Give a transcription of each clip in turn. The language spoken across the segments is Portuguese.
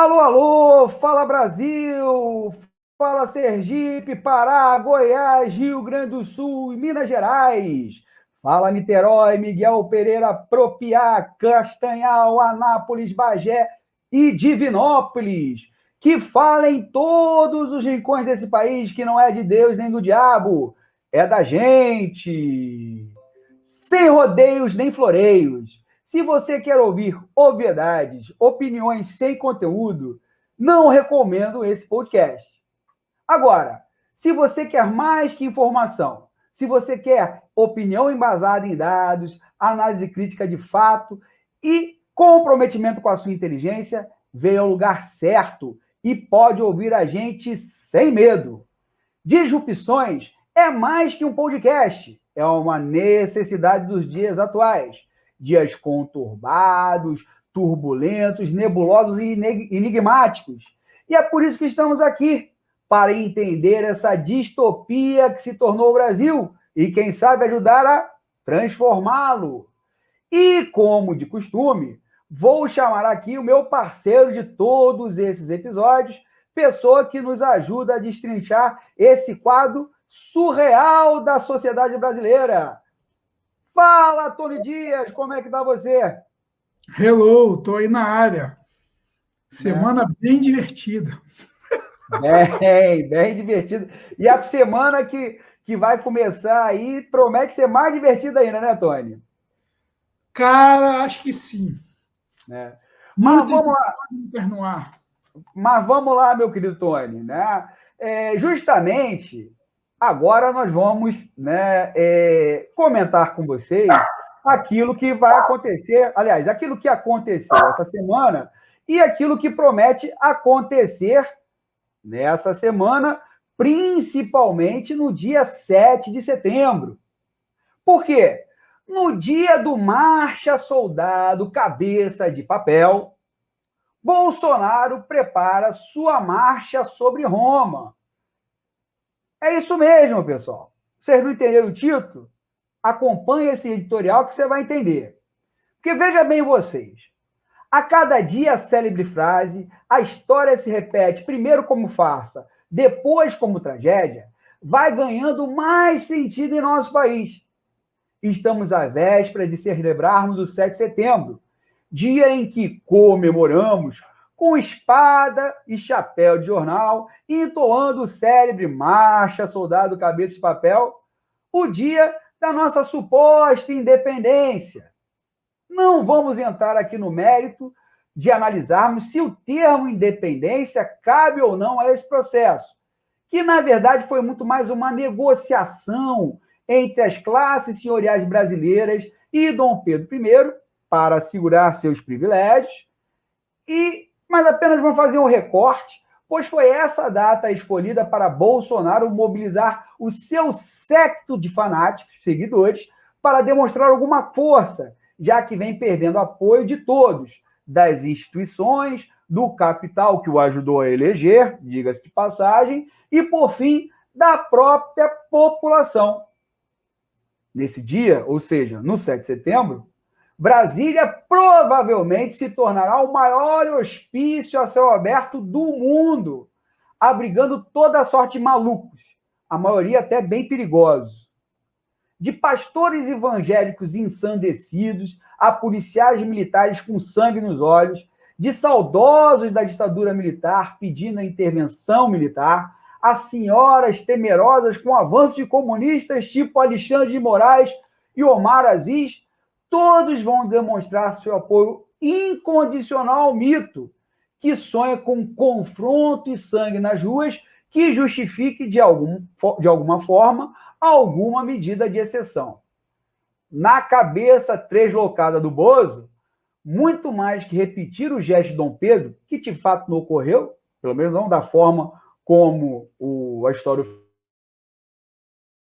Alô, alô, fala Brasil, fala Sergipe, Pará, Goiás, Rio Grande do Sul e Minas Gerais. Fala Niterói, Miguel Pereira, Propiá, Castanhal, Anápolis, Bagé e Divinópolis. Que fala em todos os rincões desse país que não é de Deus nem do diabo, é da gente. Sem rodeios nem floreios. Se você quer ouvir obviedades, opiniões sem conteúdo, não recomendo esse podcast. Agora, se você quer mais que informação, se você quer opinião embasada em dados, análise crítica de fato e comprometimento com a sua inteligência, veio ao lugar certo e pode ouvir a gente sem medo. Disrupções é mais que um podcast, é uma necessidade dos dias atuais. Dias conturbados, turbulentos, nebulosos e enigmáticos. E é por isso que estamos aqui, para entender essa distopia que se tornou o Brasil e, quem sabe, ajudar a transformá-lo. E, como de costume, vou chamar aqui o meu parceiro de todos esses episódios, pessoa que nos ajuda a destrinchar esse quadro surreal da sociedade brasileira. Fala, Tony Dias, como é que tá você? Hello, estou aí na área. Né? Semana bem divertida. Bem divertido. E a semana que vai começar aí promete ser mais divertida ainda, né, Tony? Cara, acho que sim. Né? Mas Muito vamos lá. episódio no ar. Mas vamos lá, meu querido Tony, né? Justamente agora nós vamos, né, comentar com vocês aquilo que vai acontecer, aliás, aquilo que aconteceu essa semana e aquilo que promete acontecer nessa semana, principalmente no dia 7 de setembro. Por quê? No dia do Marcha Soldado Cabeça de Papel, Bolsonaro prepara sua marcha sobre Roma. É isso mesmo, pessoal. Vocês não entenderam o título? Acompanhe esse editorial que você vai entender. Porque veja bem vocês, a cada dia a célebre frase, a história se repete primeiro como farsa, depois como tragédia, vai ganhando mais sentido em nosso país. Estamos à véspera de celebrarmos o 7 de setembro, dia em que comemoramos com espada e chapéu de jornal, entoando o célebre Marcha Soldado Cabeça de Papel, o dia da nossa suposta independência. Não vamos entrar aqui no mérito de analisarmos se o termo independência cabe ou não a esse processo, que na verdade foi muito mais uma negociação entre as classes senhoriais brasileiras e Dom Pedro I para assegurar seus privilégios, mas apenas vamos fazer um recorte, pois foi essa data escolhida para Bolsonaro mobilizar o seu séquito de fanáticos, seguidores, para demonstrar alguma força, já que vem perdendo apoio de todos, das instituições, do capital que o ajudou a eleger, diga-se de passagem, e, por fim, da própria população. Nesse dia, ou seja, no 7 de setembro, Brasília provavelmente se tornará o maior hospício a céu aberto do mundo, abrigando toda a sorte de malucos, a maioria até bem perigosos. De pastores evangélicos ensandecidos a policiais militares com sangue nos olhos, de saudosos da ditadura militar pedindo a intervenção militar, a senhoras temerosas com avanços de comunistas tipo Alexandre de Moraes e Omar Aziz, todos vão demonstrar seu apoio incondicional ao mito, que sonha com confronto e sangue nas ruas que justifique, de alguma forma, alguma medida de exceção. Na cabeça deslocada do Bozo, muito mais que repetir o gesto de Dom Pedro, que de fato não ocorreu, pelo menos não da forma como a história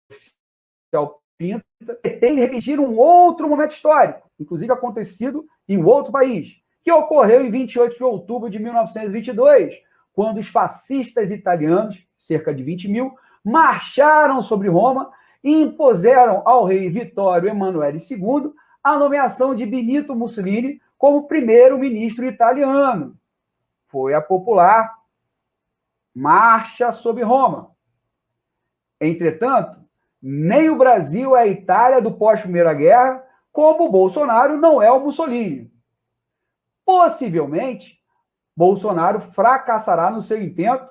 oficial pinta, tem que repetir um outro momento histórico, inclusive acontecido em outro país, que ocorreu em 28 de outubro de 1922, quando os fascistas italianos, cerca de 20 mil, marcharam sobre Roma e impuseram ao rei Vittorio Emanuele II a nomeação de Benito Mussolini como primeiro-ministro italiano. foi a popular Marcha sobre Roma. Entretanto, nem o Brasil é a Itália do pós-Primeira Guerra, como o Bolsonaro não é o Mussolini. Possivelmente, Bolsonaro fracassará no seu intento,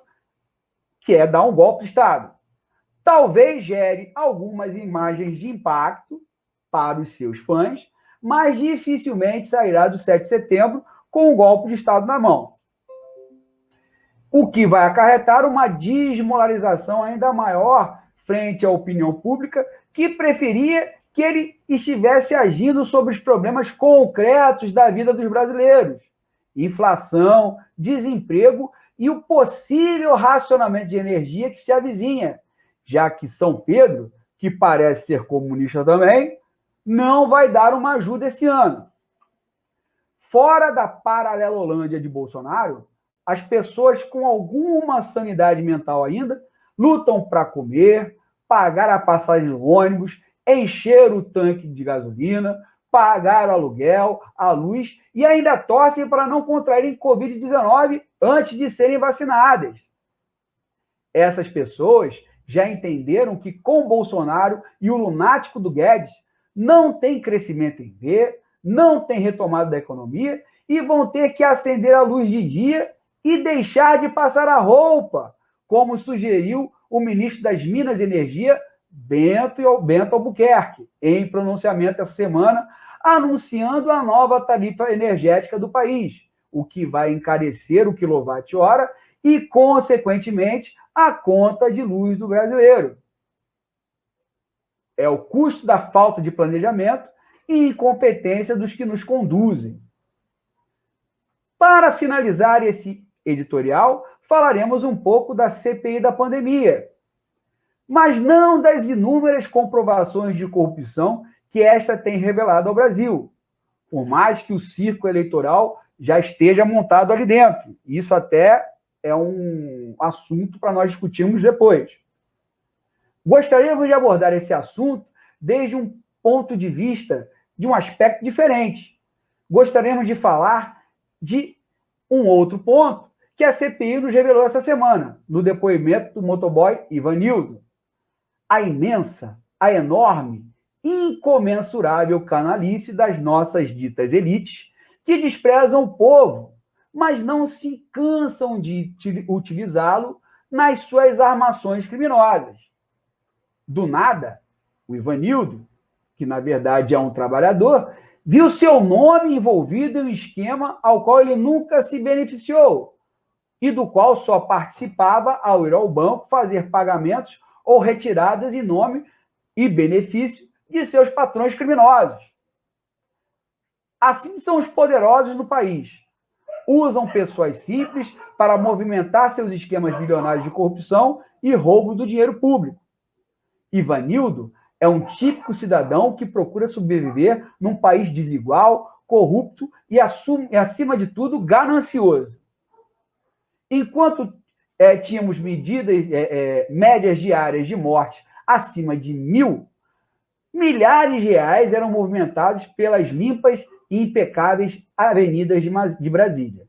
que é dar um golpe de Estado. Talvez gere algumas imagens de impacto para os seus fãs, mas dificilmente sairá do 7 de setembro com um golpe de Estado na mão. O que vai acarretar uma desmoralização ainda maior frente à opinião pública, que preferia que ele estivesse agindo sobre os problemas concretos da vida dos brasileiros: inflação, desemprego e o possível racionamento de energia que se avizinha, já que São Pedro, que parece ser comunista também, não vai dar uma ajuda esse ano. Fora da Paralelolândia de Bolsonaro, as pessoas com alguma sanidade mental ainda lutam para comer, pagar a passagem do ônibus, encher o tanque de gasolina, pagar o aluguel, a luz e ainda torcem para não contraírem Covid-19 antes de serem vacinadas. Essas pessoas já entenderam que com Bolsonaro e o lunático do Guedes não tem crescimento em V, não tem retomada da economia e vão ter que acender a luz de dia e deixar de passar a roupa, como sugeriu o ministro das Minas e Energia, Bento Albuquerque, em pronunciamento essa semana, anunciando a nova tarifa energética do país, o que vai encarecer o quilowatt-hora e, consequentemente, a conta de luz do brasileiro. É o custo da falta de planejamento e incompetência dos que nos conduzem. Para finalizar esse editorial, falaremos um pouco da CPI da pandemia, mas não das inúmeras comprovações de corrupção que esta tem revelado ao Brasil, por mais que o circo eleitoral já esteja montado ali dentro. Isso até é um assunto para nós discutirmos depois. Gostaríamos de abordar esse assunto desde um ponto de vista, de um aspecto diferente. Gostaríamos de falar de um outro ponto que a CPI nos revelou essa semana, no depoimento do motoboy Ivanildo. A imensa, a enorme, incomensurável canalice das nossas ditas elites que desprezam o povo, mas não se cansam de utilizá-lo nas suas armações criminosas. Do nada, o Ivanildo, que na verdade é um trabalhador, viu seu nome envolvido em um esquema ao qual ele nunca se beneficiou e do qual só participava ao ir ao banco fazer pagamentos ou retiradas em nome e benefício de seus patrões criminosos. Assim são os poderosos no país. Usam pessoas simples para movimentar seus esquemas bilionários de corrupção e roubo do dinheiro público. Ivanildo é um típico cidadão que procura sobreviver num país desigual, corrupto e, acima de tudo, ganancioso. Enquanto tínhamos médias diárias de morte acima de 1.000, milhares de reais eram movimentados pelas limpas e impecáveis avenidas de Brasília.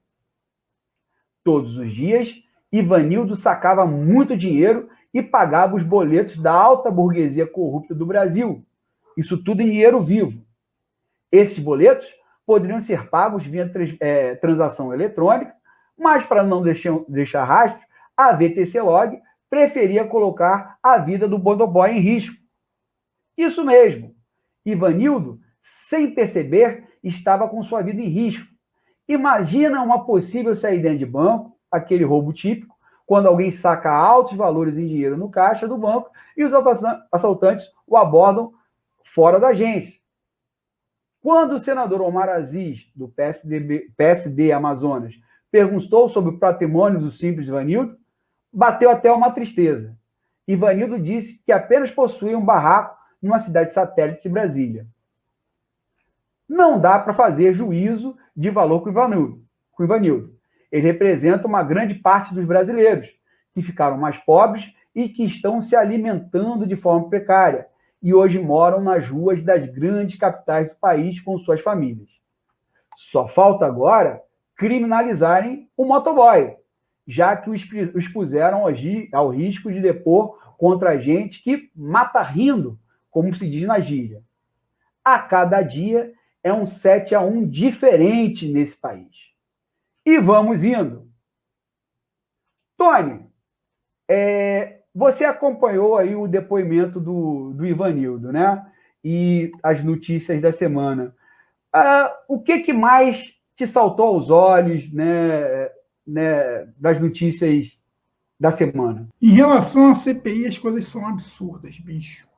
Todos os dias, Ivanildo sacava muito dinheiro e pagava os boletos da alta burguesia corrupta do Brasil. Isso tudo em dinheiro vivo. Esses boletos poderiam ser pagos via transação eletrônica, mas para não deixar rastro, a VTC Log preferia colocar a vida do motoboy em risco. Isso mesmo. Ivanildo, sem perceber, estava com sua vida em risco. Imagina uma possível saída de banco, aquele roubo típico, quando alguém saca altos valores em dinheiro no caixa do banco e os assaltantes o abordam fora da agência. Quando o senador Omar Aziz, do PSD Amazonas, perguntou sobre o patrimônio do simples Ivanildo, bateu até uma tristeza. Ivanildo disse que apenas possuía um barraco numa cidade satélite de Brasília. Não dá para fazer juízo de valor com o Ivanildo. Ele representa uma grande parte dos brasileiros que ficaram mais pobres e que estão se alimentando de forma precária e hoje moram nas ruas das grandes capitais do país com suas famílias. Só falta agora criminalizarem o motoboy, já que os expuseram ao risco de depor contra gente que mata rindo, como se diz na gíria. A cada dia é um 7-1 diferente nesse país. E vamos indo. Tony, você acompanhou aí o depoimento do Ivanildo, né? E as notícias da semana. O que mais te saltou aos olhos, né, das notícias da semana? Em relação à CPI, as coisas são absurdas, bicho.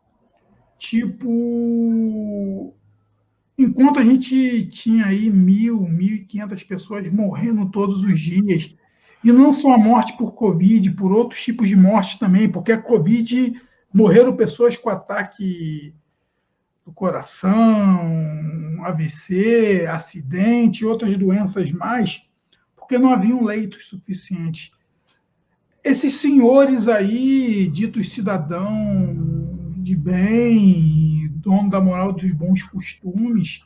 Tipo, enquanto a gente tinha aí 1.500 pessoas morrendo todos os dias, e não só a morte por Covid, por outros tipos de morte também, porque a Covid morreram pessoas com ataque do coração, AVC, acidente, outras doenças mais, porque não haviam leitos suficientes. Esses senhores aí, ditos cidadãos de bem, dono da moral dos bons costumes,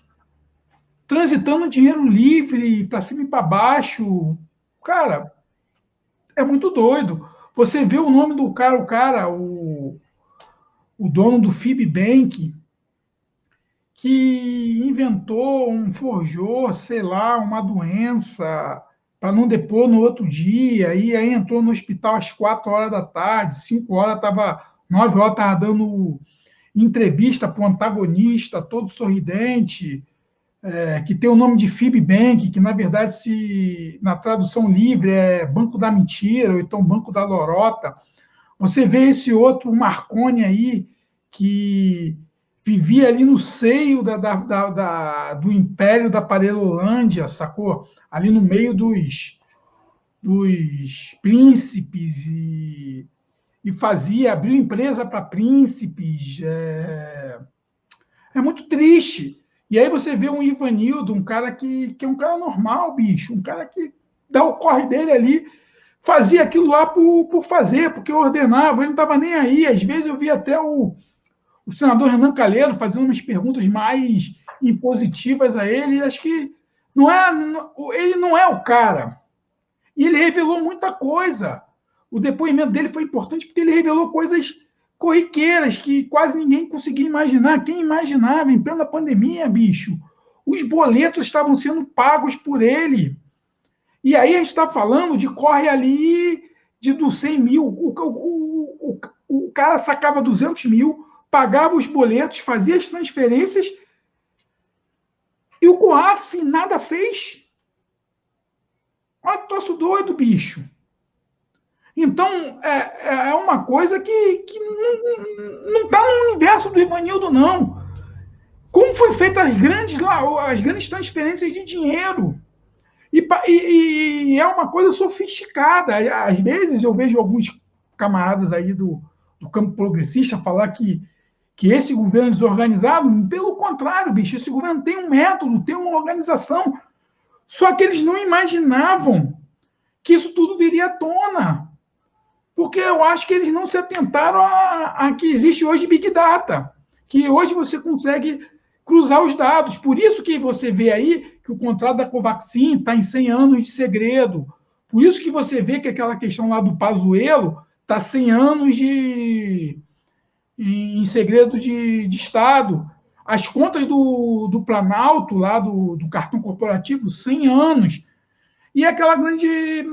transitando dinheiro livre para cima e para baixo, cara, é muito doido. Você vê o nome do cara, o dono do Fibbank, que inventou, forjou, sei lá, uma doença para não depor no outro dia, e aí entrou no hospital às 4 horas da tarde, 5 horas estava, 9 horas estava dando entrevista para o antagonista, todo sorridente, que tem o nome de Fibbank, que na verdade, na tradução livre, é Banco da Mentira, ou então Banco da Lorota. Você vê esse outro Marconi aí, que vivia ali no seio do império da Parelolândia, sacou? Ali no meio dos príncipes e abriu empresa para príncipes. É muito triste. E aí você vê um Ivanildo, um cara que é um cara normal, bicho, um cara que dá o corre dele ali, fazia aquilo lá por fazer, porque ordenava, ele não estava nem aí. Às vezes eu vi até o senador Renan Calheiros fazendo umas perguntas mais impositivas a ele, acho que ele não é o cara. E ele revelou muita coisa. O depoimento dele foi importante porque ele revelou coisas corriqueiras que quase ninguém conseguia imaginar. Quem imaginava, em plena pandemia, bicho, os boletos estavam sendo pagos por ele. E aí a gente está falando de corre ali dos 100 mil. O cara sacava 200 mil, pagava os boletos, fazia as transferências e o COAF nada fez. Olha que troço doido, bicho. Então, é uma coisa que não está no universo do Ivanildo, não. Como foi feita as grandes transferências de dinheiro? E é uma coisa sofisticada. Às vezes eu vejo alguns camaradas aí do campo progressista falar que esse governo é desorganizado. Pelo contrário, bicho, esse governo tem um método, tem uma organização. Só que eles não imaginavam que isso tudo viria à tona. Porque eu acho que eles não se atentaram a que existe hoje Big Data, que hoje você consegue cruzar os dados. Por isso que você vê aí que o contrato da Covaxin está em 100 anos de segredo. Por isso que você vê que aquela questão lá do Pazuello está 100 anos em segredo de Estado. As contas do Planalto, lá do cartão corporativo, 100 anos. E aquela grande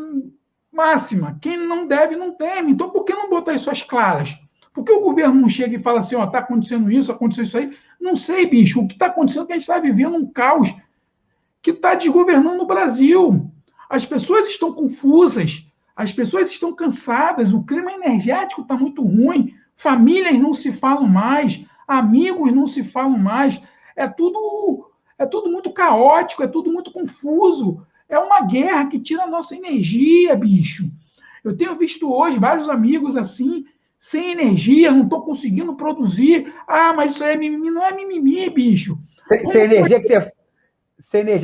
máxima, quem não deve, não teme. Então, por que não botar isso às claras? Por que o governo não chega e fala assim, está acontecendo isso, aconteceu isso aí? Não sei, bicho. O que está acontecendo é que a gente está vivendo um caos que está desgovernando o Brasil. As pessoas estão confusas, as pessoas estão cansadas, o clima energético está muito ruim, famílias não se falam mais, amigos não se falam mais, é tudo muito caótico, é tudo muito confuso. É uma guerra que tira a nossa energia, bicho. Eu tenho visto hoje vários amigos assim, sem energia, não estou conseguindo produzir. Mas isso é mimimi. Não é mimimi, bicho. Sem energia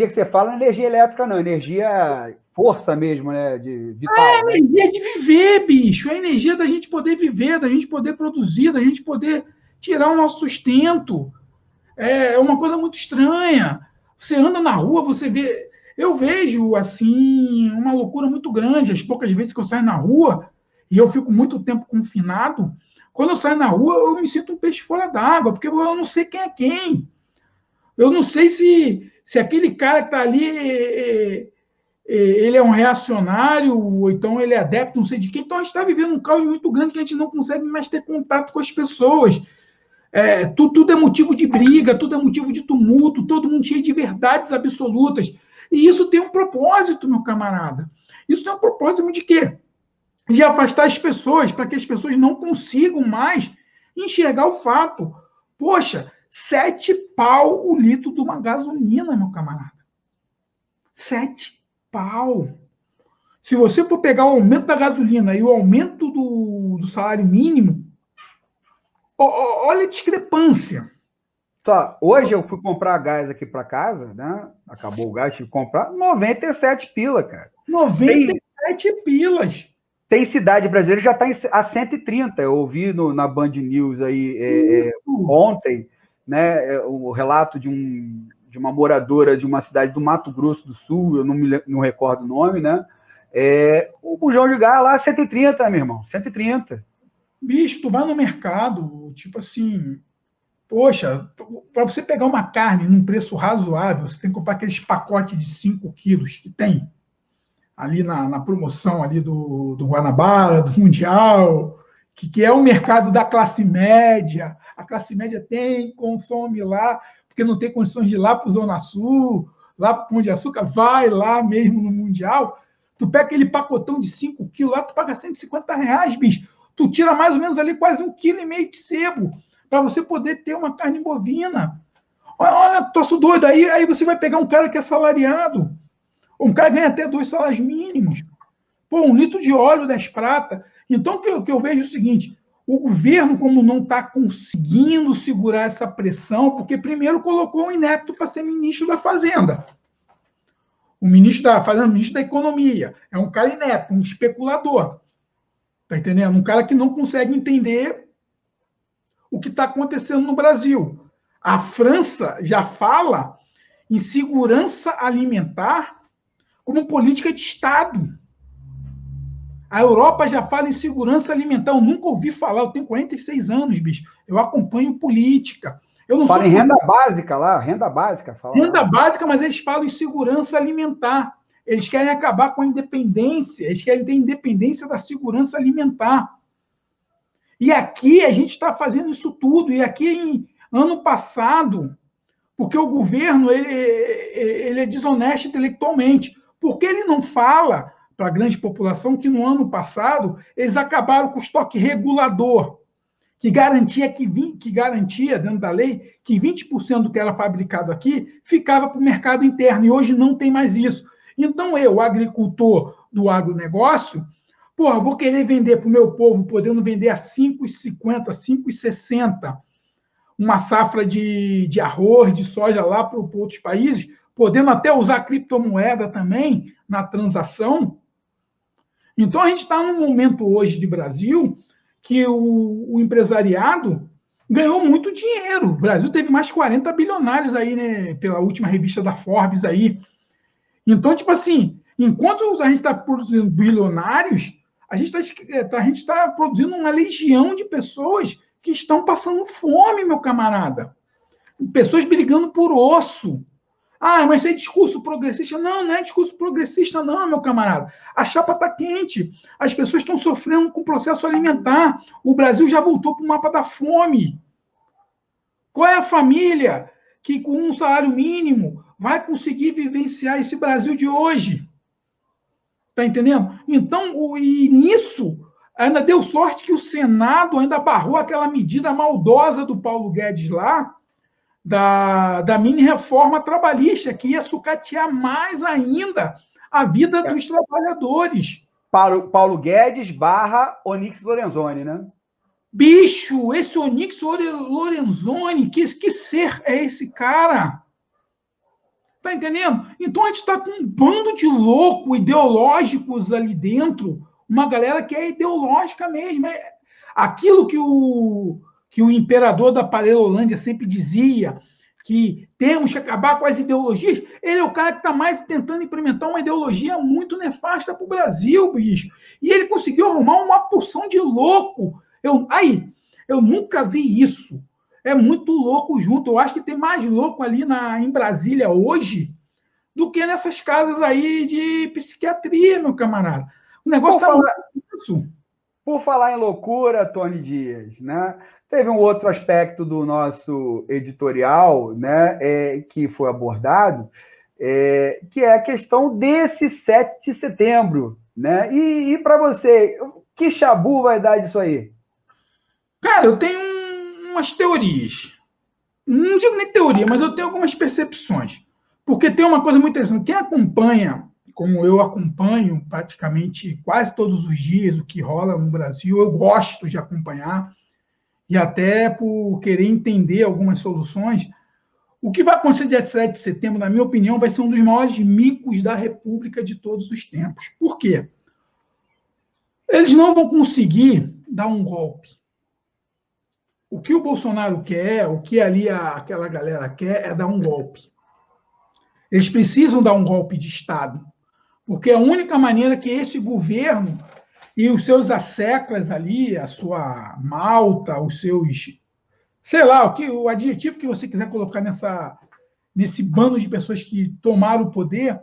que você fala, não é energia elétrica, não. Energia força mesmo, né? Vital. É a energia de viver, bicho. É a energia da gente poder viver, da gente poder produzir, da gente poder tirar o nosso sustento. É uma coisa muito estranha. Você anda na rua, você vê... Eu vejo, assim, uma loucura muito grande. As poucas vezes que eu saio na rua, e eu fico muito tempo confinado, quando eu saio na rua, eu me sinto um peixe fora d'água, porque eu não sei quem é quem. Eu não sei se aquele cara que está ali, ele é um reacionário, ou então ele é adepto, não sei de quem. Então a gente está vivendo um caos muito grande que a gente não consegue mais ter contato com as pessoas. Tudo é motivo de briga, tudo é motivo de tumulto, todo mundo cheio de verdades absolutas. E isso tem um propósito, meu camarada. Isso tem um propósito de quê? De afastar as pessoas, para que as pessoas não consigam mais enxergar o fato. Poxa, 7 pau o litro de uma gasolina, meu camarada. 7 pau. Se você for pegar o aumento da gasolina e o aumento do salário mínimo, olha a discrepância. Só, hoje eu fui comprar gás aqui para casa, né? Acabou o gás, tive que comprar 97 pila, cara. 97 pilas. Tem cidade brasileira que já está a 130. Eu ouvi na Band News aí ontem, né, o relato de uma moradora de uma cidade do Mato Grosso do Sul, eu não recordo o nome, né? O bujão de gás lá 130, meu irmão, 130. Bicho, tu vai no mercado, tipo assim, poxa, para você pegar uma carne num preço razoável, você tem que comprar aqueles pacotes de 5 quilos que tem ali na promoção ali do Guanabara, do Mundial, que é o mercado da classe média. A classe média consome lá, porque não tem condições de ir lá para o Zona Sul, lá para o Pão de Açúcar, vai lá mesmo no Mundial. Tu pega aquele pacotão de 5 quilos lá, tu paga R$150, bicho. Tu tira mais ou menos ali quase 1,5 kg de sebo para você poder ter uma carne bovina. Olha, troço doido. Aí você vai pegar um cara que é assalariado, um cara ganha até 2 salários mínimos. Pô, 1 litro de óleo 10 prata. Então, o que eu vejo é o seguinte, o governo, como não está conseguindo segurar essa pressão, porque primeiro colocou um inepto para ser ministro da Fazenda. O ministro da Fazenda, o ministro da Economia. É um cara inepto, um especulador. Tá entendendo? Um cara que não consegue entender o que está acontecendo no Brasil. A França já fala em segurança alimentar como política de Estado. A Europa já fala em segurança alimentar. Eu nunca ouvi falar, eu tenho 46 anos, bicho. Eu acompanho política. Eu não fala sou em renda básica lá, renda básica. Fala renda lá. Básica, mas eles falam em segurança alimentar. Eles querem acabar com a independência, eles querem ter independência da segurança alimentar. E aqui a gente está fazendo isso tudo. E aqui, ano passado, porque o governo ele é desonesto intelectualmente. Porque ele não fala para a grande população que no ano passado eles acabaram com o estoque regulador, que garantia, dentro da lei, que 20% do que era fabricado aqui ficava para o mercado interno, e hoje não tem mais isso. Então eu, agricultor do agronegócio, vou querer vender para o meu povo, podendo vender a R$ 5,50, R$ 5,60, uma safra de arroz, de soja lá para outros países, podendo até usar criptomoeda também na transação. Então, a gente está num momento hoje de Brasil que o empresariado ganhou muito dinheiro. O Brasil teve mais 40 bilionários aí, né, pela última revista da Forbes aí. Então, tipo assim, enquanto a gente está produzindo bilionários, a gente está produzindo uma legião de pessoas que estão passando fome, meu camarada. Pessoas brigando por osso. Mas isso é discurso progressista. Não, não é discurso progressista, não, meu camarada. A chapa está quente. As pessoas estão sofrendo com o processo alimentar. O Brasil já voltou para o mapa da fome. Qual é a família que, com um salário mínimo, vai conseguir vivenciar esse Brasil de hoje? Está entendendo? Então, e nisso, ainda deu sorte que o Senado ainda barrou aquela medida maldosa do Paulo Guedes lá, da mini-reforma trabalhista, que ia sucatear mais ainda a vida dos trabalhadores. Paulo Guedes / Onyx Lorenzoni, né? Bicho, esse Onyx Lorenzoni, que ser é esse cara? Tá entendendo? Então a gente está com um bando de loucos ideológicos ali dentro, uma galera que é ideológica mesmo. Aquilo que o imperador da Parelolândia sempre dizia, que temos que acabar com as ideologias, ele é o cara que está mais tentando implementar uma ideologia muito nefasta para o Brasil, bicho. E ele conseguiu arrumar uma porção de louco. Eu nunca vi isso. É muito louco junto. Eu acho que tem mais louco ali em Brasília hoje do que nessas casas aí de psiquiatria, meu camarada. O negócio está muito isso. Por falar em loucura, Tony Dias, né? Teve um outro aspecto do nosso editorial, né, que foi abordado, que é a questão desse 7 de setembro. Né? E para você, que chabu vai dar disso aí? Cara, eu tenho umas teorias. Não digo nem teoria, mas eu tenho algumas percepções. Porque tem uma coisa muito interessante. Quem acompanha, como eu acompanho praticamente quase todos os dias o que rola no Brasil, eu gosto de acompanhar, e até por querer entender algumas soluções. O que vai acontecer dia 7 de setembro, na minha opinião, vai ser um dos maiores micos da República de todos os tempos. Por quê? Eles não vão conseguir dar um golpe. O que o Bolsonaro quer, o que ali aquela galera quer, é dar um golpe. Eles precisam dar um golpe de Estado, porque é a única maneira que esse governo e os seus asseclas ali, a sua malta, os seus... sei lá, o adjetivo que você quiser colocar nesse bando de pessoas que tomaram o poder,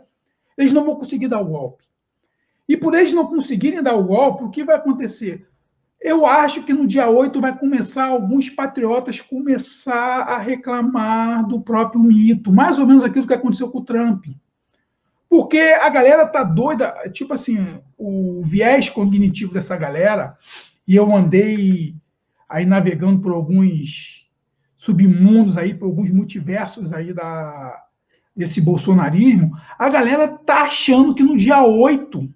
eles não vão conseguir dar o golpe. E por eles não conseguirem dar o golpe, o que vai acontecer? Eu acho que no dia 8 vai começar alguns patriotas começar a reclamar do próprio mito, mais ou menos aquilo que aconteceu com o Trump. Porque a galera tá doida, tipo assim, o viés cognitivo dessa galera, e eu andei aí navegando por alguns submundos aí, por alguns multiversos aí desse bolsonarismo, a galera tá achando que no dia 8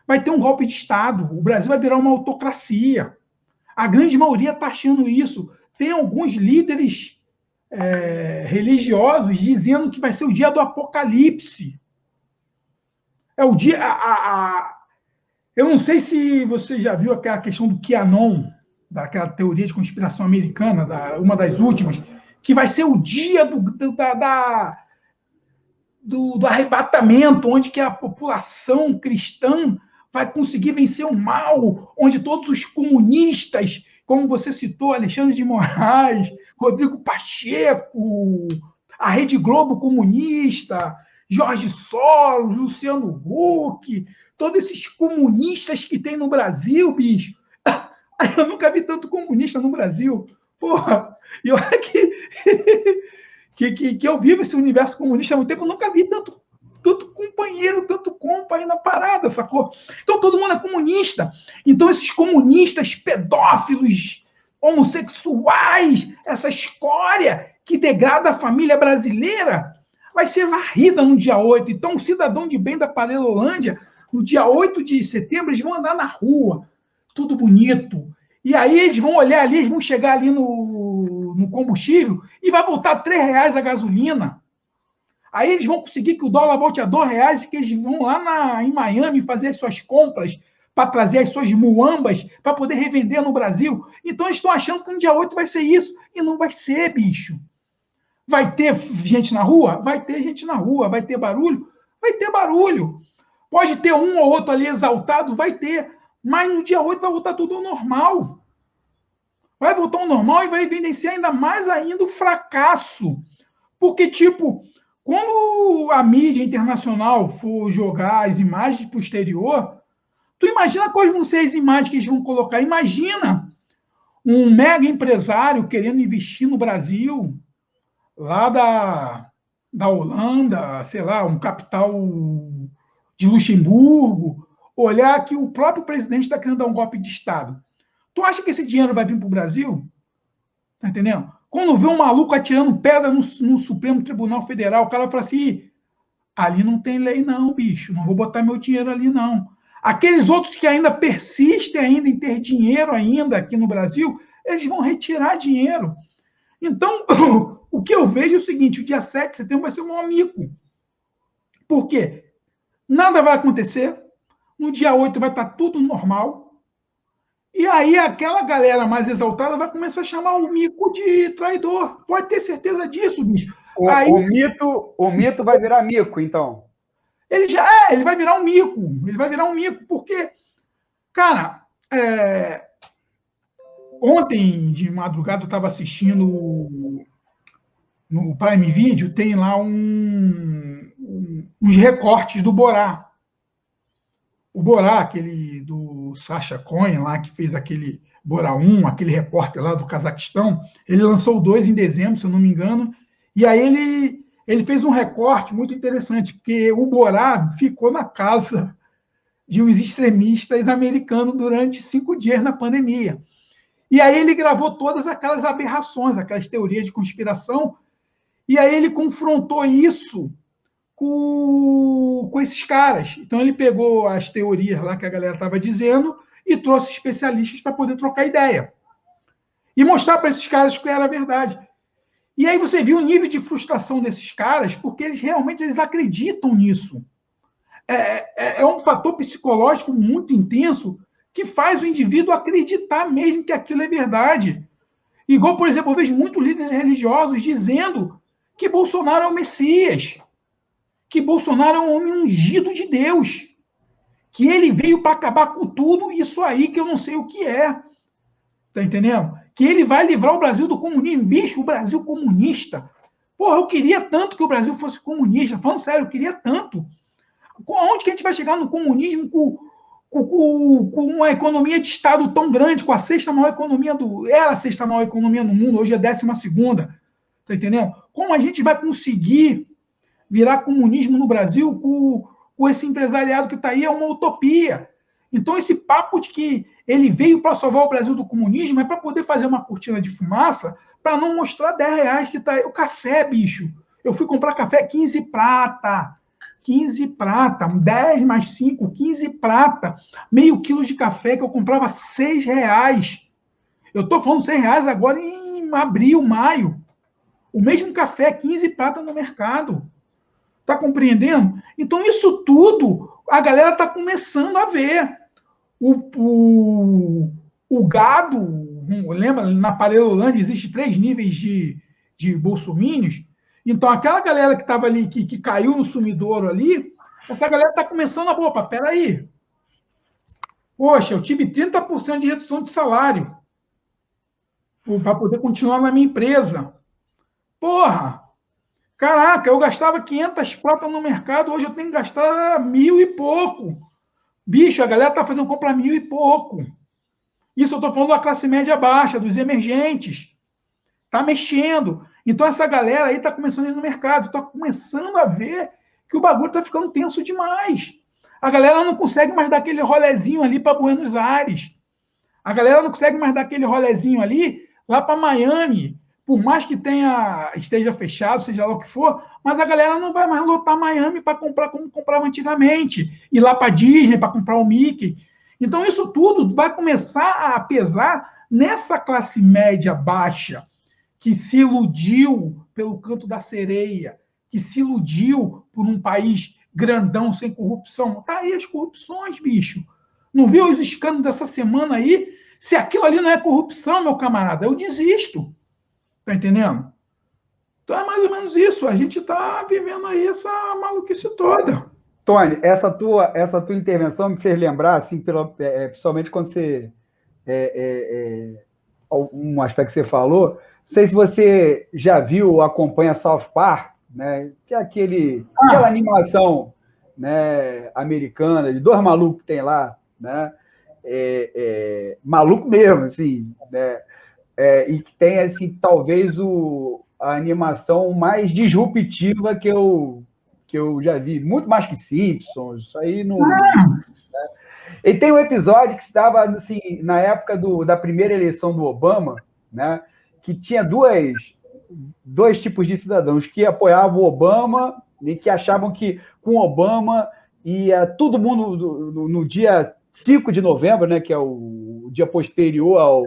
vai ter um golpe de Estado, o Brasil vai virar uma autocracia. A grande maioria está achando isso. Tem alguns líderes religiosos dizendo que vai ser o dia do apocalipse. É o dia... Eu não sei se você já viu aquela questão do QAnon, daquela teoria de conspiração americana, uma das últimas, que vai ser o dia do arrebatamento, onde que a população cristã vai conseguir vencer o mal, onde todos os comunistas, como você citou, Alexandre de Moraes, Rodrigo Pacheco, a Rede Globo comunista, Jorge Soros, Luciano Huck, todos esses comunistas que tem no Brasil, bicho. Eu nunca vi tanto comunista no Brasil. Porra, e olha que eu vivo esse universo comunista há muito tempo, eu nunca vi tanto companheiro, tanto compa aí na parada, sacou? Então todo mundo é comunista. Então esses comunistas pedófilos, homossexuais, essa escória que degrada a família brasileira, vai ser varrida no dia 8. Então o cidadão de bem da Parelolândia, no dia 8 de setembro, eles vão andar na rua, tudo bonito. E aí eles vão olhar ali, eles vão chegar ali no combustível e vai voltar R$3 a gasolina. Aí eles vão conseguir que o dólar volte a R$2 e que eles vão lá em Miami fazer as suas compras para trazer as suas muambas para poder revender no Brasil. Então eles estão achando que no dia 8 vai ser isso. E não vai ser, bicho. Vai ter gente na rua? Vai ter gente na rua. Vai ter barulho? Vai ter barulho. Pode ter um ou outro ali exaltado? Vai ter. Mas no dia 8 vai voltar tudo ao normal. Vai voltar ao normal e vai evidenciar ainda mais ainda o fracasso. Porque, tipo... quando a mídia internacional for jogar as imagens para o exterior, tu imagina quais vão ser as imagens que eles vão colocar. Imagina um mega empresário querendo investir no Brasil, lá da Holanda, sei lá, um capital de Luxemburgo, olhar que o próprio presidente está querendo dar um golpe de Estado. Tu acha que esse dinheiro vai vir para o Brasil? Tá entendendo? Quando vê um maluco atirando pedra no Supremo Tribunal Federal, o cara fala assim, ali não tem lei não, bicho, não vou botar meu dinheiro ali não. Aqueles outros que ainda persistem ainda em ter dinheiro ainda aqui no Brasil, eles vão retirar dinheiro. Então, o que eu vejo é o seguinte, o dia 7 de setembro vai ser um amigo. Por quê? Nada vai acontecer, no dia 8 vai estar tudo normal, e aí aquela galera mais exaltada vai começar a chamar o mico de traidor. Pode ter certeza disso, bicho. Aí, o mito vai virar mico, então. ele vai virar um mico. Ele vai virar um mico, porque, cara, ontem de madrugada eu estava assistindo no Prime Video, tem lá uns recortes do Borá. O Borá, aquele do Sacha Cohen lá, que fez aquele Borá 1, aquele repórter lá do Cazaquistão, ele lançou o 2 em dezembro, se eu não me engano, e aí ele fez um recorte muito interessante, porque o Borá ficou na casa de uns extremistas americanos durante 5 dias na pandemia. E aí ele gravou todas aquelas aberrações, aquelas teorias de conspiração, e aí ele confrontou isso com esses caras. Então ele pegou as teorias lá que a galera estava dizendo e trouxe especialistas para poder trocar ideia. E mostrar para esses caras que era verdade. E aí você viu o nível de frustração desses caras, porque eles acreditam nisso. É um fator psicológico muito intenso que faz o indivíduo acreditar mesmo que aquilo é verdade. Igual, por exemplo, eu vejo muitos líderes religiosos dizendo que Bolsonaro é o Messias, que Bolsonaro é um homem ungido de Deus, que ele veio para acabar com tudo isso aí que eu não sei o que é. Tá entendendo? Que ele vai livrar o Brasil do comunismo. Bicho, o Brasil comunista. Porra, eu queria tanto que o Brasil fosse comunista. Falando sério, eu queria tanto. Onde que a gente vai chegar no comunismo com uma economia de Estado tão grande, com a sexta maior economia era a sexta maior economia no mundo, hoje é a 12ª. Tá entendendo? Como a gente vai conseguir virar comunismo no Brasil com esse empresariado que está aí? É uma utopia. Então, esse papo de que ele veio para salvar o Brasil do comunismo é para poder fazer uma cortina de fumaça para não mostrar 10 reais que está aí. O café, bicho. Eu fui comprar café 15 prata. 15 prata. 10 mais 5, 15 prata. Meio quilo de café que eu comprava 6 reais. Eu estou falando 6 reais agora em abril, maio. O mesmo café, 15 prata no mercado. Está compreendendo? Então, isso tudo a galera está começando a ver. O gado, lembra, na Parelolândia existe 3 níveis de bolsomínios. Então, aquela galera que estava ali, que caiu no sumidouro ali, essa galera está começando a, opa, peraí. Poxa, eu tive 30% de redução de salário para poder continuar na minha empresa. Porra! Caraca, eu gastava 500 pratas no mercado, hoje eu tenho que gastar 1.000 e pouco. Bicho, a galera está fazendo compra 1.000 e pouco. Isso eu estou falando da classe média baixa, dos emergentes. Está mexendo. Então essa galera aí está começando a ir no mercado, está começando a ver que o bagulho está ficando tenso demais. A galera não consegue mais dar aquele rolezinho ali para Buenos Aires. A galera não consegue mais dar aquele rolezinho ali lá para Miami. Por mais que esteja fechado, seja lá o que for, mas a galera não vai mais lotar Miami para comprar como comprava antigamente. Ir lá para Disney para comprar o Mickey. Então, isso tudo vai começar a pesar nessa classe média baixa que se iludiu pelo canto da sereia, que se iludiu por um país grandão, sem corrupção. Tá aí as corrupções, bicho. Não viu os escândalos dessa semana aí? Se aquilo ali não é corrupção, meu camarada, eu desisto. Tá entendendo? Então é mais ou menos isso. A gente está vivendo aí essa maluquice toda. Tony, essa tua intervenção me fez lembrar, assim, principalmente quando você. Um aspecto que você falou. Não sei se você já viu ou acompanha South Park, né? Que é aquela animação, né, americana, de 2 malucos que tem lá, né? Maluco mesmo, assim, né? E que tem, assim, talvez a animação mais disruptiva que eu já vi, muito mais que Simpsons, isso aí não... Né? E tem um episódio que estava, assim, na época da primeira eleição do Obama, né, que tinha dois tipos de cidadãos que apoiavam o Obama e que achavam que com o Obama ia todo mundo, no dia 5 de novembro, né, que é o dia posterior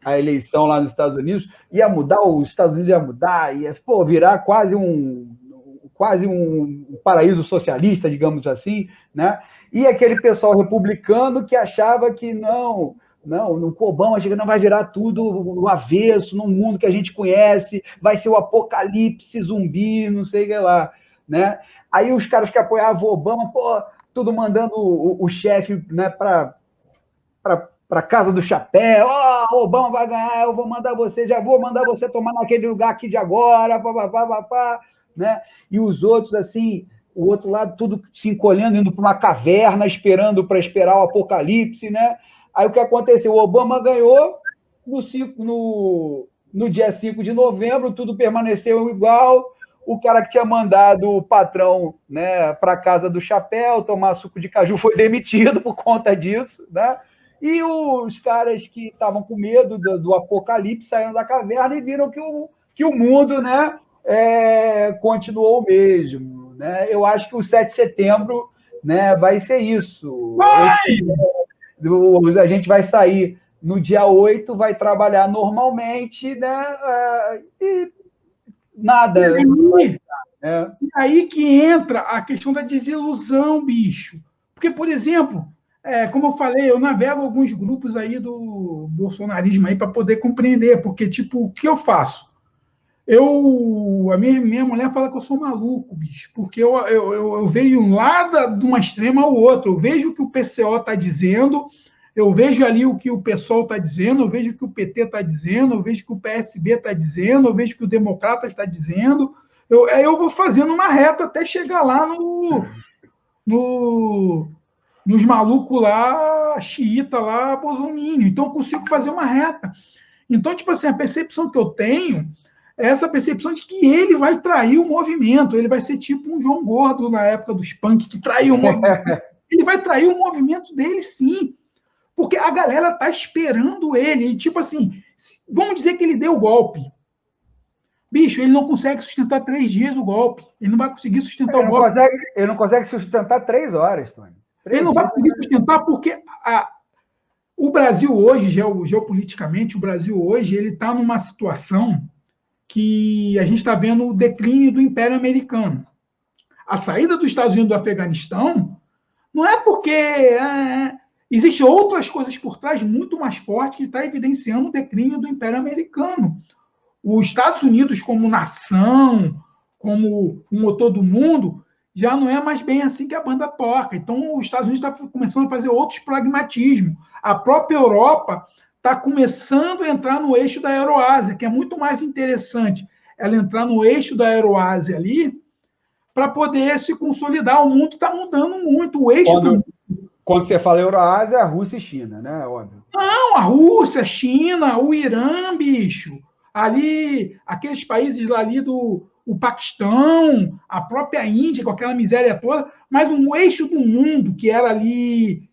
a eleição lá nos Estados Unidos, ia mudar, os Estados Unidos ia mudar, ia virar quase um paraíso socialista, digamos assim, né? E aquele pessoal republicano que achava que não, Não, no Obama chega, não vai virar tudo o avesso, no mundo que a gente conhece, vai ser o apocalipse zumbi, não sei o que lá, né? Aí os caras que apoiavam o Obama, pô, tudo mandando o chefe, né, para casa do chapéu, ó, oh, Obama vai ganhar, eu vou mandar você, já vou mandar você tomar naquele lugar aqui de agora, pá, né? E os outros, assim, o outro lado, tudo se encolhendo, indo para uma caverna, esperando para esperar o apocalipse, né? Aí o que aconteceu? O Obama ganhou no dia 5 de novembro, tudo permaneceu igual. O cara que tinha mandado o patrão, né, para a casa do chapéu tomar suco de caju foi demitido por conta disso, né? E os caras que estavam com medo do apocalipse saíram da caverna e viram que o mundo, né, continuou o mesmo. Né? Eu acho que o 7 de setembro, né, vai ser isso. A gente vai sair no dia 8, vai trabalhar normalmente, né, e nada. E aí que entra a questão da desilusão, bicho. Porque, por exemplo, como eu falei, eu navego alguns grupos aí do bolsonarismo aí para poder compreender, porque, tipo, o que eu faço? A minha mulher fala que eu sou maluco, bicho, porque eu vejo lá de uma extrema ao outro. Eu vejo o que o PCO está dizendo, eu vejo ali o que o PSOL está dizendo, eu vejo o que o PT está dizendo, eu vejo o que o PSB está dizendo, eu vejo o que o Democrata está dizendo. Eu vou fazendo uma reta até chegar lá no, nos malucos lá, xiita lá, bolsominion. Então, eu consigo fazer uma reta. Então, tipo assim, a percepção que eu tenho é essa percepção de que ele vai trair o movimento. Ele vai ser tipo um João Gordo na época dos punk, que traiu o movimento. Ele vai trair o movimento dele, sim. Porque a galera tá esperando ele. E, tipo assim, vamos dizer que ele deu o golpe. Bicho, ele não consegue sustentar 3 dias o golpe. Ele não vai conseguir sustentar o golpe. Ele não consegue sustentar 3 horas, Tony. Ele não vai conseguir sustentar porque o Brasil hoje, geopoliticamente, o Brasil hoje, ele está numa situação que a gente está vendo o declínio do Império Americano. A saída dos Estados Unidos do Afeganistão não é porque existem outras coisas por trás muito mais fortes que está evidenciando o declínio do Império Americano. Os Estados Unidos como nação, como o motor do mundo, já não é mais bem assim que a banda toca. Então, os Estados Unidos está começando a fazer outros pragmatismos. A própria Europa está começando a entrar no eixo da Euroásia, que é muito mais interessante ela entrar no eixo da Euroásia ali para poder se consolidar. O mundo está mudando muito. O eixo quando você fala Euroásia, é Rússia e China, né? Óbvio. Não, a Rússia, a China, o Irã, bicho. Ali, aqueles países ali o Paquistão, a própria Índia, com aquela miséria toda, mas um eixo do mundo, que era ali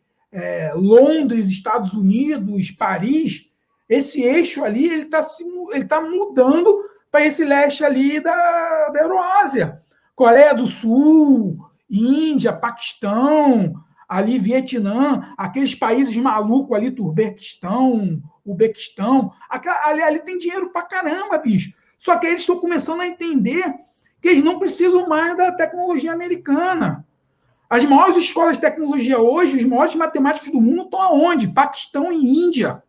Londres, Estados Unidos, Paris, esse eixo ali, ele tá mudando para esse leste ali da Euroásia. Coreia do Sul, Índia, Paquistão, ali Vietnã, aqueles países malucos ali, Turbequistão, Uzbequistão, ali tem dinheiro pra caramba, bicho. Só que eles estão começando a entender que eles não precisam mais da tecnologia americana. As maiores escolas de tecnologia hoje, os maiores matemáticos do mundo estão aonde? Paquistão e Índia.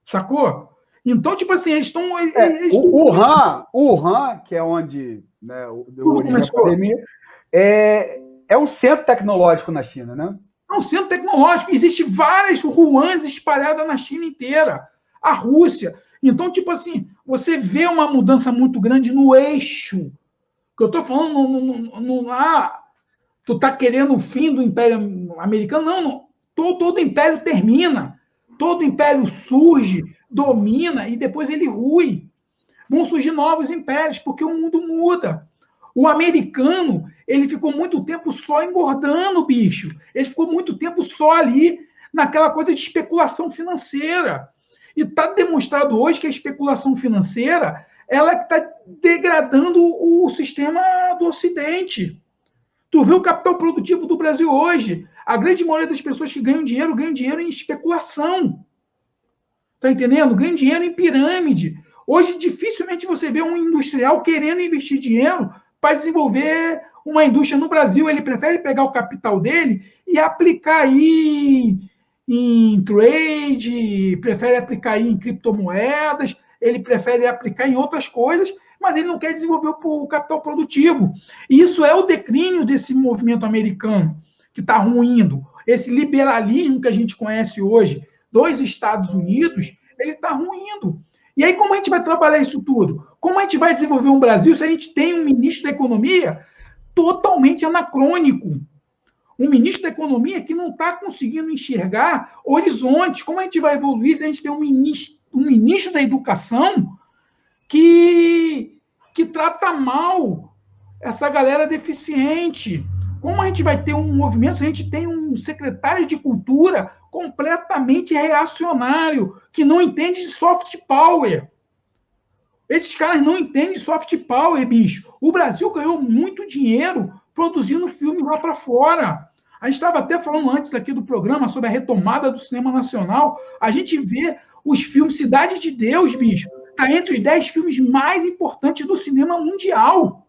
Sacou? Então, tipo assim, eles estão... O Han, que é onde a pandemia, é um centro tecnológico na China, né? É um centro tecnológico. Existem várias Wuhans espalhadas na China inteira. A Rússia. Então, tipo assim, você vê uma mudança muito grande no eixo. Que eu estou falando, tu está querendo o fim do Império Americano? Não. Todo império termina. Todo império surge, domina e depois ele rui. Vão surgir novos impérios, porque o mundo muda. O americano, ele ficou muito tempo só engordando, bicho. Ele ficou muito tempo só ali, naquela coisa de especulação financeira. E está demonstrado hoje que a especulação financeira ela está degradando o sistema do Ocidente. Tu vê o capital produtivo do Brasil hoje. A grande maioria das pessoas que ganham dinheiro em especulação. Tá entendendo? Ganham dinheiro em pirâmide. Hoje, dificilmente você vê um industrial querendo investir dinheiro para desenvolver uma indústria no Brasil. Ele prefere pegar o capital dele e aplicar aí em trade, prefere aplicar em criptomoedas, ele prefere aplicar em outras coisas, mas ele não quer desenvolver o capital produtivo. E isso é o declínio desse movimento americano, que está ruindo. Esse liberalismo que a gente conhece hoje, dos Estados Unidos, ele está ruindo. E aí, como a gente vai trabalhar isso tudo? Como a gente vai desenvolver um Brasil se a gente tem um ministro da Economia totalmente anacrônico? Um ministro da Economia que não está conseguindo enxergar horizontes. Como a gente vai evoluir se a gente tem um ministro da Educação que trata mal essa galera deficiente? Como a gente vai ter um movimento se a gente tem um secretário de Cultura completamente reacionário, que não entende de soft power? Esses caras não entendem de soft power, bicho. O Brasil ganhou muito dinheiro produzindo filme lá para fora. A gente estava até falando antes aqui do programa sobre a retomada do cinema nacional. A gente vê os filmes Cidade de Deus, bicho. Está entre os 10 filmes mais importantes do cinema mundial.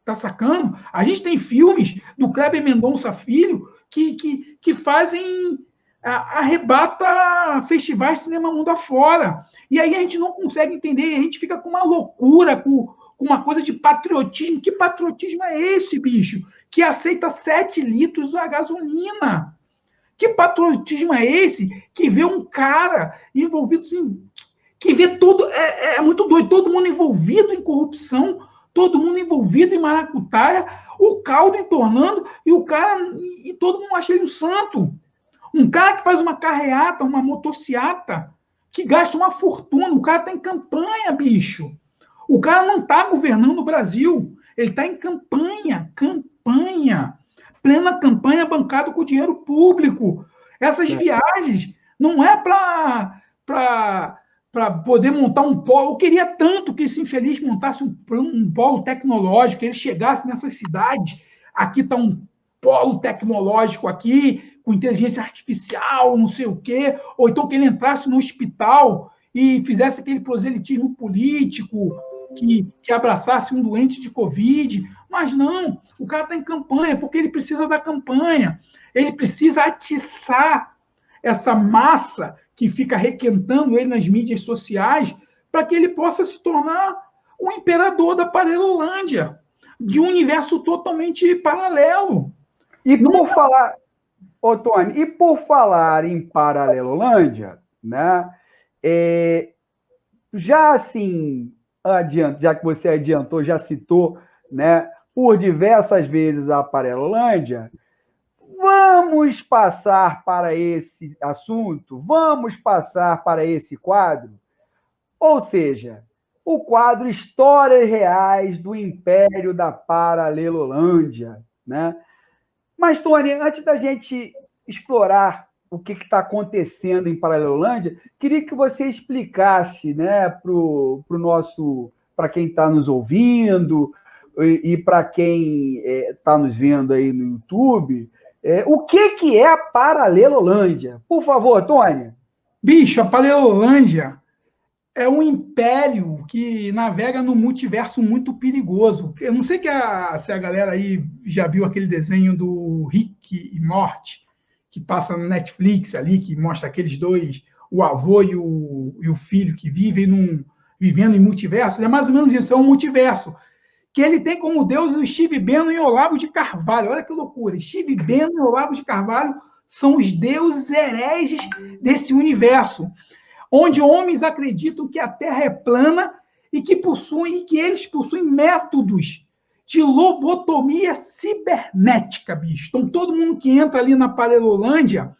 Tá sacando? A gente tem filmes do Kleber Mendonça Filho que fazem arrebata festivais de cinema mundo afora. E aí a gente não consegue entender, a gente fica com uma loucura, com uma coisa de patriotismo. Que patriotismo é esse, bicho? Que aceita 7 litros da gasolina. Que patriotismo é esse que vê um cara envolvido assim, que vê tudo, é muito doido, todo mundo envolvido em corrupção, todo mundo envolvido em maracutaia, o caldo entornando, e todo mundo acha ele um santo. Um cara que faz uma carreata, uma motociata, que gasta uma fortuna, o cara está em campanha, bicho. O cara não está governando o Brasil, ele está em campanha, plena campanha bancada com dinheiro público. Essas viagens não é para poder montar um polo. Eu queria tanto que esse infeliz montasse um polo tecnológico, que ele chegasse nessas cidades. Aqui está um polo tecnológico aqui, com inteligência artificial, não sei o quê, ou então que ele entrasse no hospital e fizesse aquele proselitismo político, que abraçasse um doente de Covid. Mas não, o cara está em campanha, porque ele precisa da campanha, ele precisa atiçar essa massa que fica requentando ele nas mídias sociais, para que ele possa se tornar o imperador da Parelolândia, de um universo totalmente paralelo. E por falar, ô Tony, e por falar em Paralelolândia, né? Já assim, já que você adiantou, já citou, né, por diversas vezes a Paralelolândia, vamos passar para esse assunto, vamos passar para esse quadro, ou seja, o quadro Histórias Reais do Império da Paralelolândia, né? Mas, Tony, antes da gente explorar o que está acontecendo em Paralelolândia, queria que você explicasse, né, para quem está nos ouvindo e para quem está nos vendo aí no YouTube, o que é a Paralelolândia? Por favor, Tony. Bicho, a Paralelolândia é um império que navega no multiverso muito perigoso. Eu não sei se a galera aí já viu aquele desenho do Rick e Morty, que passa no Netflix ali, que mostra aqueles dois, o avô e o filho, que vivendo em multiversos. É mais ou menos isso, é um multiverso. Que ele tem como deus o Steve Bannon e Olavo de Carvalho. Olha que loucura. Steve Bannon e Olavo de Carvalho são os deuses hereges desse universo, onde homens acreditam que a Terra é plana e que eles possuem métodos de lobotomia cibernética, bicho. Então, todo mundo que entra ali na Paralelolândia,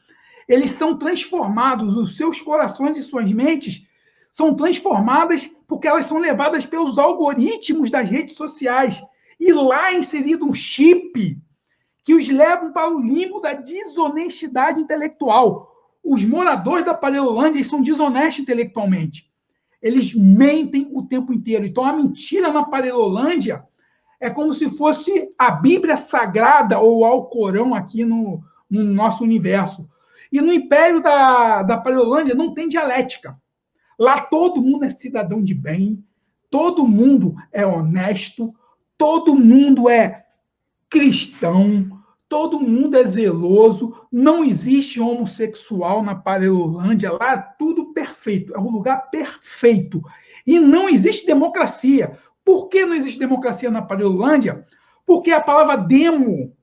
eles são transformados, os seus corações e suas mentes são transformadas porque elas são levadas pelos algoritmos das redes sociais. E lá é inserido um chip que os levam para o limbo da desonestidade intelectual. Os moradores da Paralelolândia são desonestos intelectualmente. Eles mentem o tempo inteiro. Então, a mentira na Paralelolândia é como se fosse a Bíblia Sagrada ou o Alcorão aqui no nosso universo. E no Império da Paralelolândia não tem dialética. Lá todo mundo é cidadão de bem, todo mundo é honesto, todo mundo é cristão, todo mundo é zeloso, não existe homossexual na Parelolândia, lá é tudo perfeito, é um lugar perfeito. E não existe democracia. Por que não existe democracia na Parelolândia? Porque a palavra demo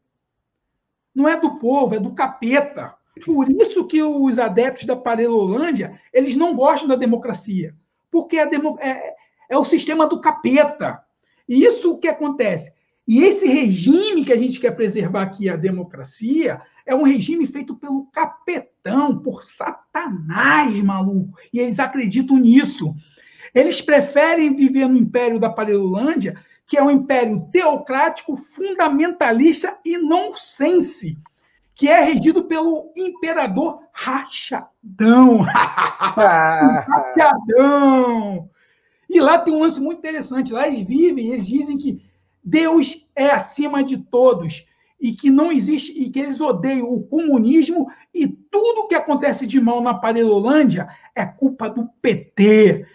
não é do povo, é do capeta. Por isso que os adeptos da Parelolândia, eles não gostam da democracia, porque é o sistema do capeta. E isso o que acontece? E esse regime que a gente quer preservar aqui, a democracia, é um regime feito pelo capetão, por Satanás, maluco. E eles acreditam nisso. Eles preferem viver no império da Parelolândia, que é um império teocrático, fundamentalista e nonsense, que é regido pelo imperador Rachadão. Rachadão! E lá tem um lance muito interessante. Lá eles vivem, eles dizem que Deus é acima de todos e que não existe, e que eles odeiam o comunismo e tudo que acontece de mal na Parelolândia é culpa do PT.